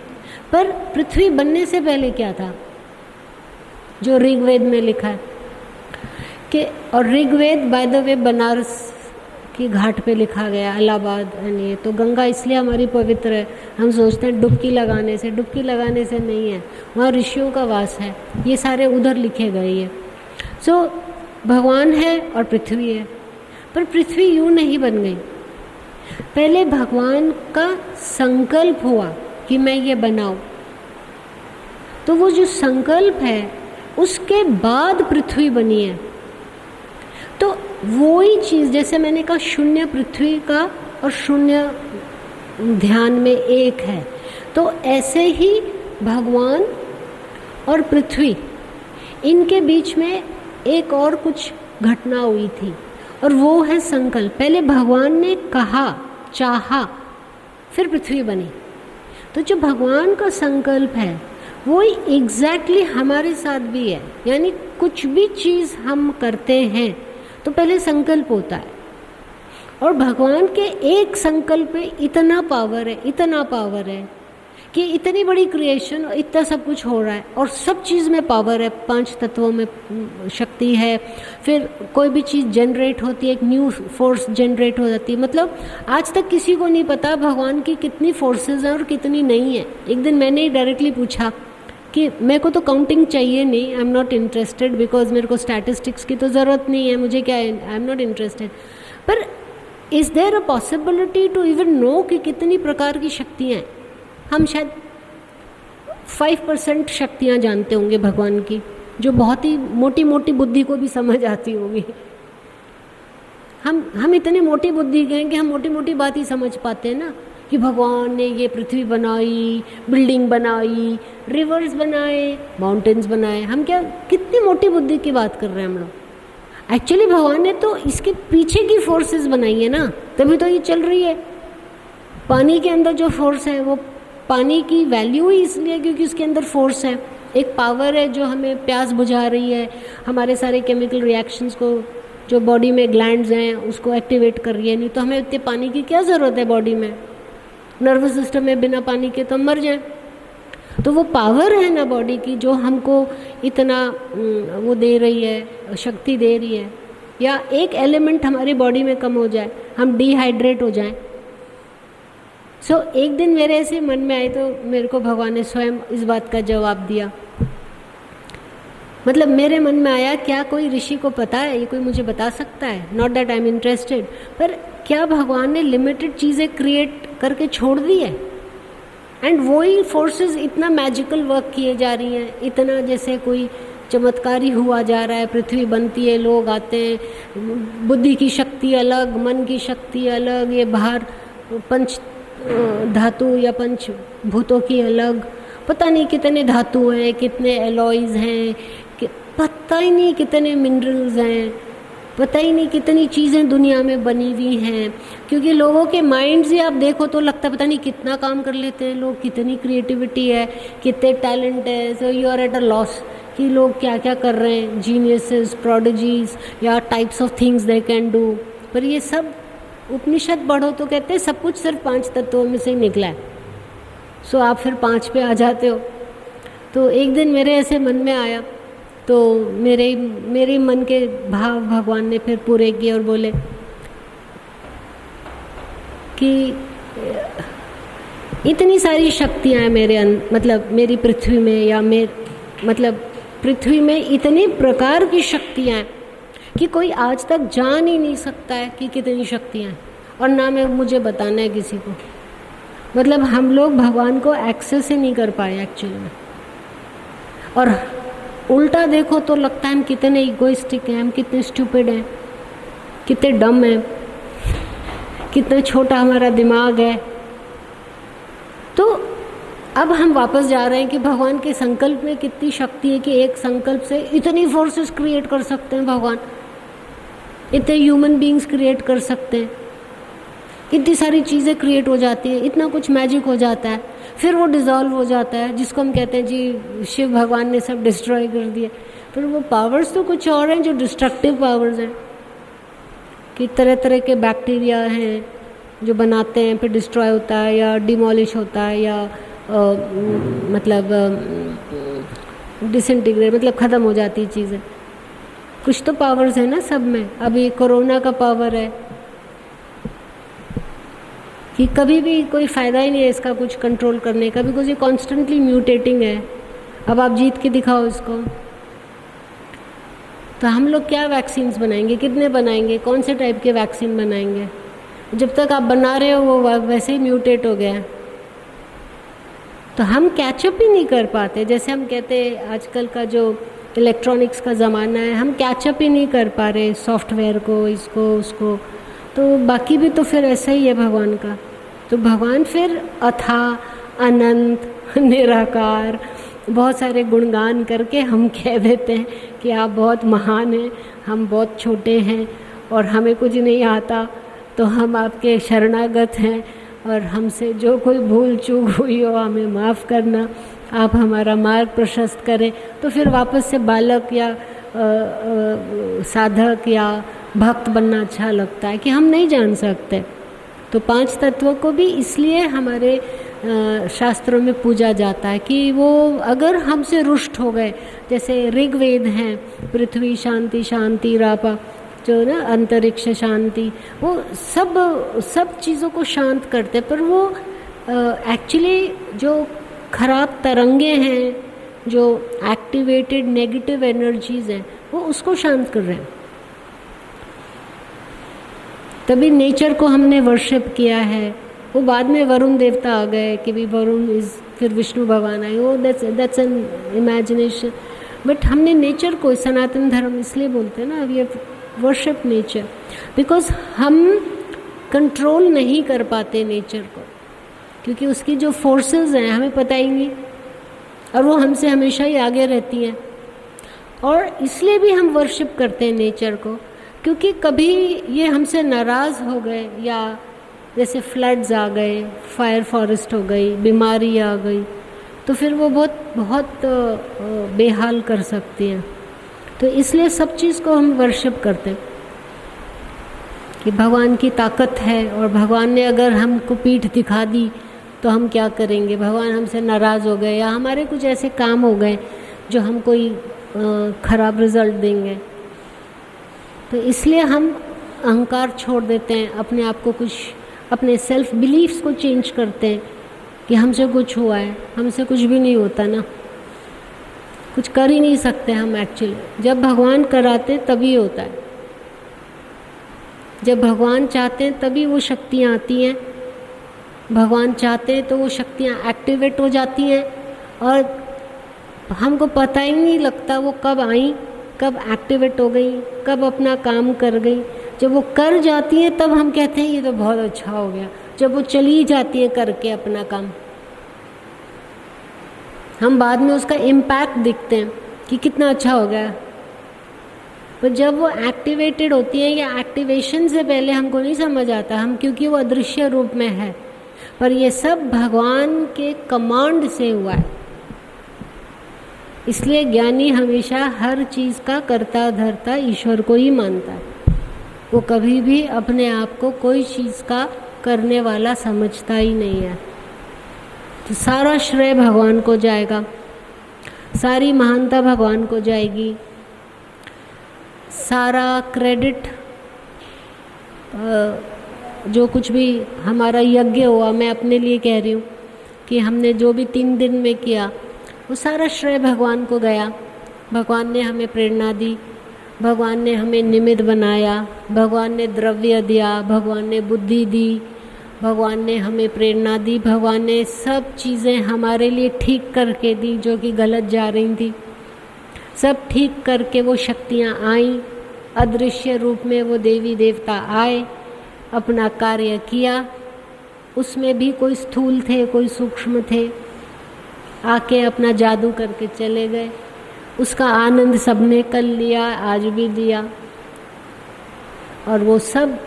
पर पृथ्वी बनने से पहले क्या था, जो ऋग्वेद में लिखा है कि, और Rigveda by the way Banaras की घाट पे लिखा गया, इलाहाबाद, ये तो गंगा इसलिए हमारी पवित्र है। हम सोचते हैं डुबकी लगाने से नहीं है, वहाँ ऋषियों का वास है, ये सारे उधर लिखे गए हैं। भगवान है और पृथ्वी है, पर पृथ्वी यूँ नहीं बन गई। पहले भगवान का संकल्प हुआ कि मैं ये बनाऊं, तो वो जो संकल्प है उसके बाद पृथ्वी बनी है। तो वही चीज़, जैसे मैंने कहा शून्य पृथ्वी का और शून्य ध्यान में एक है, तो ऐसे ही भगवान और पृथ्वी, इनके बीच में एक और कुछ घटना हुई थी, और वो है संकल्प। पहले भगवान ने कहा, चाहा, फिर पृथ्वी बनी। तो जो भगवान का संकल्प है वो एग्जैक्टली हमारे साथ भी है। यानी कुछ भी चीज़ हम करते हैं तो पहले संकल्प होता है, और भगवान के एक संकल्प में इतना पावर है कि इतनी बड़ी क्रिएशन, इतना सब कुछ हो रहा है, और सब चीज़ में पावर है, 5 तत्वों में शक्ति है। फिर कोई भी चीज़ जनरेट होती है, एक न्यू फोर्स जनरेट हो जाती है। मतलब आज तक किसी को नहीं पता भगवान की कितनी फोर्सेस हैं और कितनी नहीं है। एक दिन मैंने ही डायरेक्टली पूछा कि मेरे को तो काउंटिंग चाहिए नहीं, आई एम नॉट इंटरेस्टेड, बिकॉज मेरे को स्टैटिस्टिक्स की तो ज़रूरत नहीं है, मुझे क्या है, आई एम नॉट इंटरेस्टेड। पर is there a possibility to even know कि कितनी प्रकार की शक्तियाँ हैं? हम शायद 5% शक्तियाँ जानते होंगे भगवान की, जो बहुत ही मोटी मोटी बुद्धि को भी समझ आती होगी। हम इतने मोटी बुद्धि के हैं कि हम मोटी मोटी बात ही समझ पाते हैं ना, कि भगवान ने ये पृथ्वी बनाई, बिल्डिंग बनाई, रिवर्स बनाए, माउंटेन्स बनाए। हम क्या, कितनी मोटी बुद्धि की बात कर रहे हैं हम लोग। एक्चुअली भगवान ने तो इसके पीछे की फोर्सेस बनाई है ना, तभी तो ये चल रही है। पानी के अंदर जो फोर्स है, वो पानी की वैल्यू ही इसलिए क्योंकि उसके अंदर फोर्स है, एक पावर है जो हमें प्यास बुझा रही है, हमारे सारे केमिकल रिएक्शंस को, जो बॉडी में ग्लैंड्स हैं उसको एक्टिवेट कर रही है। नहीं तो हमें इतने पानी की क्या ज़रूरत है बॉडी में, नर्वस सिस्टम में बिना पानी के तो हम मर जाएं। तो वो पावर है ना बॉडी की, जो हमको इतना वो दे रही है, शक्ति दे रही है। या एक एलिमेंट हमारी बॉडी में कम हो जाए, हम डिहाइड्रेट हो जाएं। एक दिन मेरे ऐसे मन में आए तो मेरे को भगवान ने स्वयं इस बात का जवाब दिया। मतलब मेरे मन में आया, क्या कोई ऋषि को पता है, ये कोई मुझे बता सकता है? Not that I am interested, पर क्या भगवान ने लिमिटेड चीज़ें क्रिएट करके छोड़ दी है, एंड वही फोर्सेस इतना मैजिकल वर्क किए जा रही हैं, इतना जैसे कोई चमत्कार ही हुआ जा रहा है। पृथ्वी बनती है, लोग आते हैं, बुद्धि की शक्ति अलग, मन की शक्ति अलग, ये बाहर पंच धातु या पंच भूतों की अलग, पता नहीं कितने धातु हैं, कितने एलॉयज़ हैं, पता ही नहीं कितने मिनरल्स हैं, पता ही नहीं कितनी चीज़ें दुनिया में बनी हुई हैं। क्योंकि लोगों के माइंड से आप देखो तो लगता है पता नहीं कितना काम कर लेते हैं लोग, कितनी क्रिएटिविटी है, कितने टैलेंट है। So you are at a loss कि लोग क्या क्या कर रहे हैं, जीनियसेस, प्रोडिजीज या types of things they can do. पर ये सब उपनिषद पढ़ो तो कहते हैं सब कुछ सिर्फ 5 तत्वों में से ही निकला है। सो आप फिर 5 पे आ जाते हो। तो एक दिन मेरे ऐसे मन में आया, तो मेरे मन के भाव भगवान ने फिर पूरे किए और बोले कि इतनी सारी शक्तियाँ हैं मेरे मतलब मेरी पृथ्वी में, या मतलब पृथ्वी में इतनी प्रकार की शक्तियाँ हैं कि कोई आज तक जान ही नहीं सकता है कि कितनी शक्तियाँ हैं, और ना मैं मुझे बताना है किसी को। मतलब हम लोग भगवान को एक्सेस ही नहीं कर पाए एक्चुअली में। और उल्टा देखो तो लगता है हम कितने इगोइस्टिक हैं, हम कितने स्टूपिड हैं, कितने डम हैं, कितना छोटा हमारा दिमाग है। तो अब हम वापस जा रहे हैं कि भगवान के संकल्प में कितनी शक्ति है कि एक संकल्प से इतनी फोर्सेस क्रिएट कर सकते हैं भगवान, इतने ह्यूमन बीइंग्स क्रिएट कर सकते हैं, इतनी सारी चीज़ें क्रिएट हो जाती है, इतना कुछ मैजिक हो जाता है, फिर वो डिज़ोल्व हो जाता है, जिसको हम कहते हैं जी शिव भगवान ने सब डिस्ट्रॉय कर दिया। फिर वो पावर्स तो कुछ और हैं जो डिस्ट्रक्टिव पावर्स हैं, कि तरह तरह के बैक्टीरिया हैं जो बनाते हैं, फिर डिस्ट्रॉय होता है या डिमोलिश होता है या मतलब डिसइंटीग्रेट, मतलब ख़त्म हो जाती है चीज़ें। कुछ तो पावर्स है ना सब में। अभी कोरोना का पावर है कि कभी भी कोई फ़ायदा ही नहीं है इसका कुछ कंट्रोल करने का, बिकॉज ये कॉन्स्टेंटली म्यूटेटिंग है। अब आप जीत के दिखाओ इसको। तो हम लोग क्या वैक्सीन्स बनाएंगे, कितने बनाएंगे, कौन से टाइप के वैक्सीन बनाएंगे? जब तक आप बना रहे हो वो वैसे ही म्यूटेट हो गया है। तो हम कैचअप ही नहीं कर पाते। जैसे हम कहते हैं आजकल का जो इलेक्ट्रॉनिक्स का ज़माना है, हम कैचअप ही नहीं कर पा रहे सॉफ्टवेयर को, इसको उसको। तो बाकी भी तो फिर ऐसा ही है भगवान का। तो भगवान फिर अथाह, अनंत, निराकार, बहुत सारे गुणगान करके हम कह देते हैं कि आप बहुत महान हैं, हम बहुत छोटे हैं और हमें कुछ नहीं आता, तो हम आपके शरणागत हैं और हमसे जो कोई भूल चूक हुई हो हमें माफ़ करना, आप हमारा मार्ग प्रशस्त करें। तो फिर वापस से बालक या साधक या भक्त बनना अच्छा लगता है कि हम नहीं जान सकते। तो 5 तत्वों को भी इसलिए हमारे शास्त्रों में पूजा जाता है कि वो अगर हमसे रुष्ट हो गए, जैसे ऋग्वेद हैं, पृथ्वी शांति शांति रापा, जो ना अंतरिक्ष शांति, वो सब चीज़ों को शांत करते, पर वो एक्चुअली जो खराब तरंगे हैं, जो एक्टिवेटेड नेगेटिव एनर्जीज हैं, वो उसको शांत कर रहे हैं। तभी नेचर को हमने वर्शिप किया है। वो बाद में वरुण देवता आ गए कि भी वरुण इज, फिर विष्णु भगवान आए, वो दैट्स एन इमेजिनेशन। बट हमने नेचर को, सनातन धर्म इसलिए बोलते हैं ना, वी वर्शिप नेचर, बिकॉज हम कंट्रोल नहीं कर पाते नेचर को, क्योंकि उसकी जो फोर्सेस हैं हमें पता ही नहीं, और वो हमसे हमेशा ही आगे रहती हैं। और इसलिए भी हम वर्शिप करते हैं नेचर को, क्योंकि कभी ये हमसे नाराज़ हो गए, या जैसे फ्लड्स आ गए, फायर फॉरेस्ट हो गई, बीमारी आ गई, तो फिर वो बहुत बेहाल कर सकती हैं। तो इसलिए सब चीज़ को हम वर्शिप करते हैं कि भगवान की ताकत है, और भगवान ने अगर हमको पीठ दिखा दी तो हम क्या करेंगे। भगवान हमसे नाराज़ हो गए या हमारे कुछ ऐसे काम हो गए जो हम कोई ख़राब रिजल्ट देंगे, तो इसलिए हम अहंकार छोड़ देते हैं, अपने आप को कुछ, अपने सेल्फ बिलीफ्स को चेंज करते हैं कि हमसे कुछ हुआ है, हमसे कुछ भी नहीं होता ना, कुछ कर ही नहीं सकते हम एक्चुअली। जब भगवान कराते तभी होता है, जब भगवान चाहते हैं तभी वो शक्तियाँ आती हैं। भगवान चाहते हैं तो वो शक्तियाँ एक्टिवेट हो जाती हैं, और हमको पता ही नहीं लगता वो कब आई, कब एक्टिवेट हो गई, कब अपना काम कर गई। जब वो कर जाती है तब हम कहते हैं ये तो बहुत अच्छा हो गया। जब वो चली जाती है करके अपना काम, हम बाद में उसका इम्पैक्ट दिखते हैं कि कितना अच्छा हो गया। पर जब वो एक्टिवेटेड होती है या एक्टिवेशन से पहले हमको नहीं समझ आता, हम क्योंकि वो अदृश्य रूप में है। पर ये सब भगवान के कमांड से हुआ है। इसलिए ज्ञानी हमेशा हर चीज़ का कर्ता धर्ता ईश्वर को ही मानता है। वो कभी भी अपने आप को कोई चीज़ का करने वाला समझता ही नहीं है। तो सारा श्रेय भगवान को जाएगा, सारी महानता भगवान को जाएगी, सारा क्रेडिट, जो कुछ भी हमारा यज्ञ हुआ, मैं अपने लिए कह रही हूँ कि हमने जो भी 3 दिन में किया, वो सारा श्रेय भगवान को गया। भगवान ने हमें प्रेरणा दी, भगवान ने हमें निमित्त बनाया, भगवान ने द्रव्य दिया, भगवान ने बुद्धि दी, भगवान ने हमें प्रेरणा दी, भगवान ने सब चीज़ें हमारे लिए ठीक करके दी जो कि गलत जा रही थी, सब ठीक करके वो शक्तियाँ आईं, अदृश्य रूप में वो देवी देवता आए, अपना कार्य किया। उसमें भी कोई स्थूल थे, कोई सूक्ष्म थे, आके अपना जादू करके चले गए। उसका आनंद सबने कल लिया, आज भी लिया। और वो सब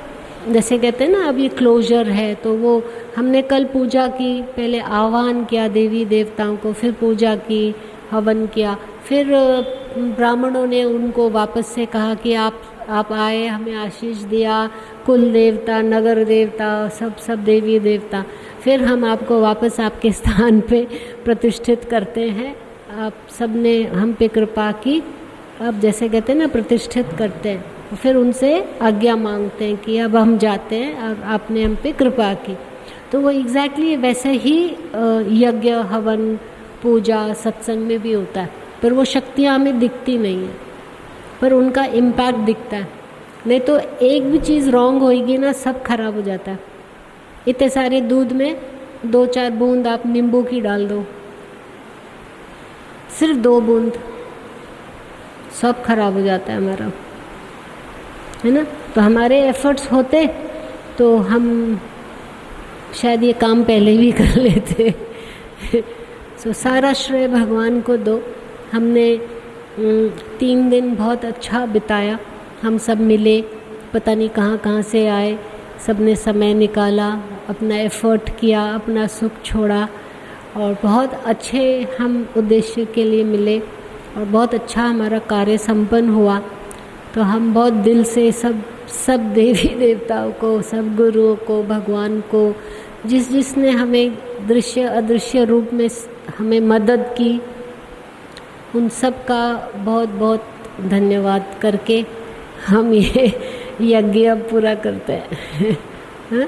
जैसे कहते हैं ना, अब ये क्लोजर है, तो वो हमने कल पूजा की, पहले आह्वान किया देवी देवताओं को, फिर पूजा की, हवन किया, फिर ब्राह्मणों ने उनको वापस से कहा कि आप आए, हमें आशीष दिया, कुल देवता, नगर देवता, सब देवी देवता, फिर हम आपको वापस आपके स्थान पे प्रतिष्ठित करते हैं। आप सब ने हम पे कृपा की, अब जैसे कहते हैं ना प्रतिष्ठित करते हैं, फिर उनसे आज्ञा मांगते हैं कि अब हम जाते हैं और आपने हम पे कृपा की। तो वो एग्जैक्टली वैसे ही यज्ञ, हवन, पूजा, सत्संग में भी होता है, पर वो शक्तियाँ हमें दिखती नहीं है, पर उनका इम्पैक्ट दिखता है। नहीं तो एक भी चीज़ रॉन्ग होएगी ना, सब खराब हो जाता है। इतने सारे दूध में 2-4 बूंद आप नींबू की डाल दो, सिर्फ 2 बूंद, सब खराब हो जाता है हमारा, है ना। तो हमारे एफर्ट्स होते तो हम शायद ये काम पहले भी कर लेते। सो सारा श्रेय भगवान को दो। हमने 3 दिन बहुत अच्छा बिताया, हम सब मिले, पता नहीं कहाँ से आए, सब ने समय निकाला, अपना एफर्ट किया, अपना सुख छोड़ा, और बहुत अच्छे हम उद्देश्य के लिए मिले, और बहुत अच्छा हमारा कार्य संपन्न हुआ। तो हम बहुत दिल से सब देवी देवताओं को, सब गुरुओं को, भगवान को, जिसने हमें दृश्य अदृश्य रूप में हमें मदद की, उन सब का बहुत बहुत धन्यवाद करके हम ये यज्ञ पूरा करते हैं। हाँ?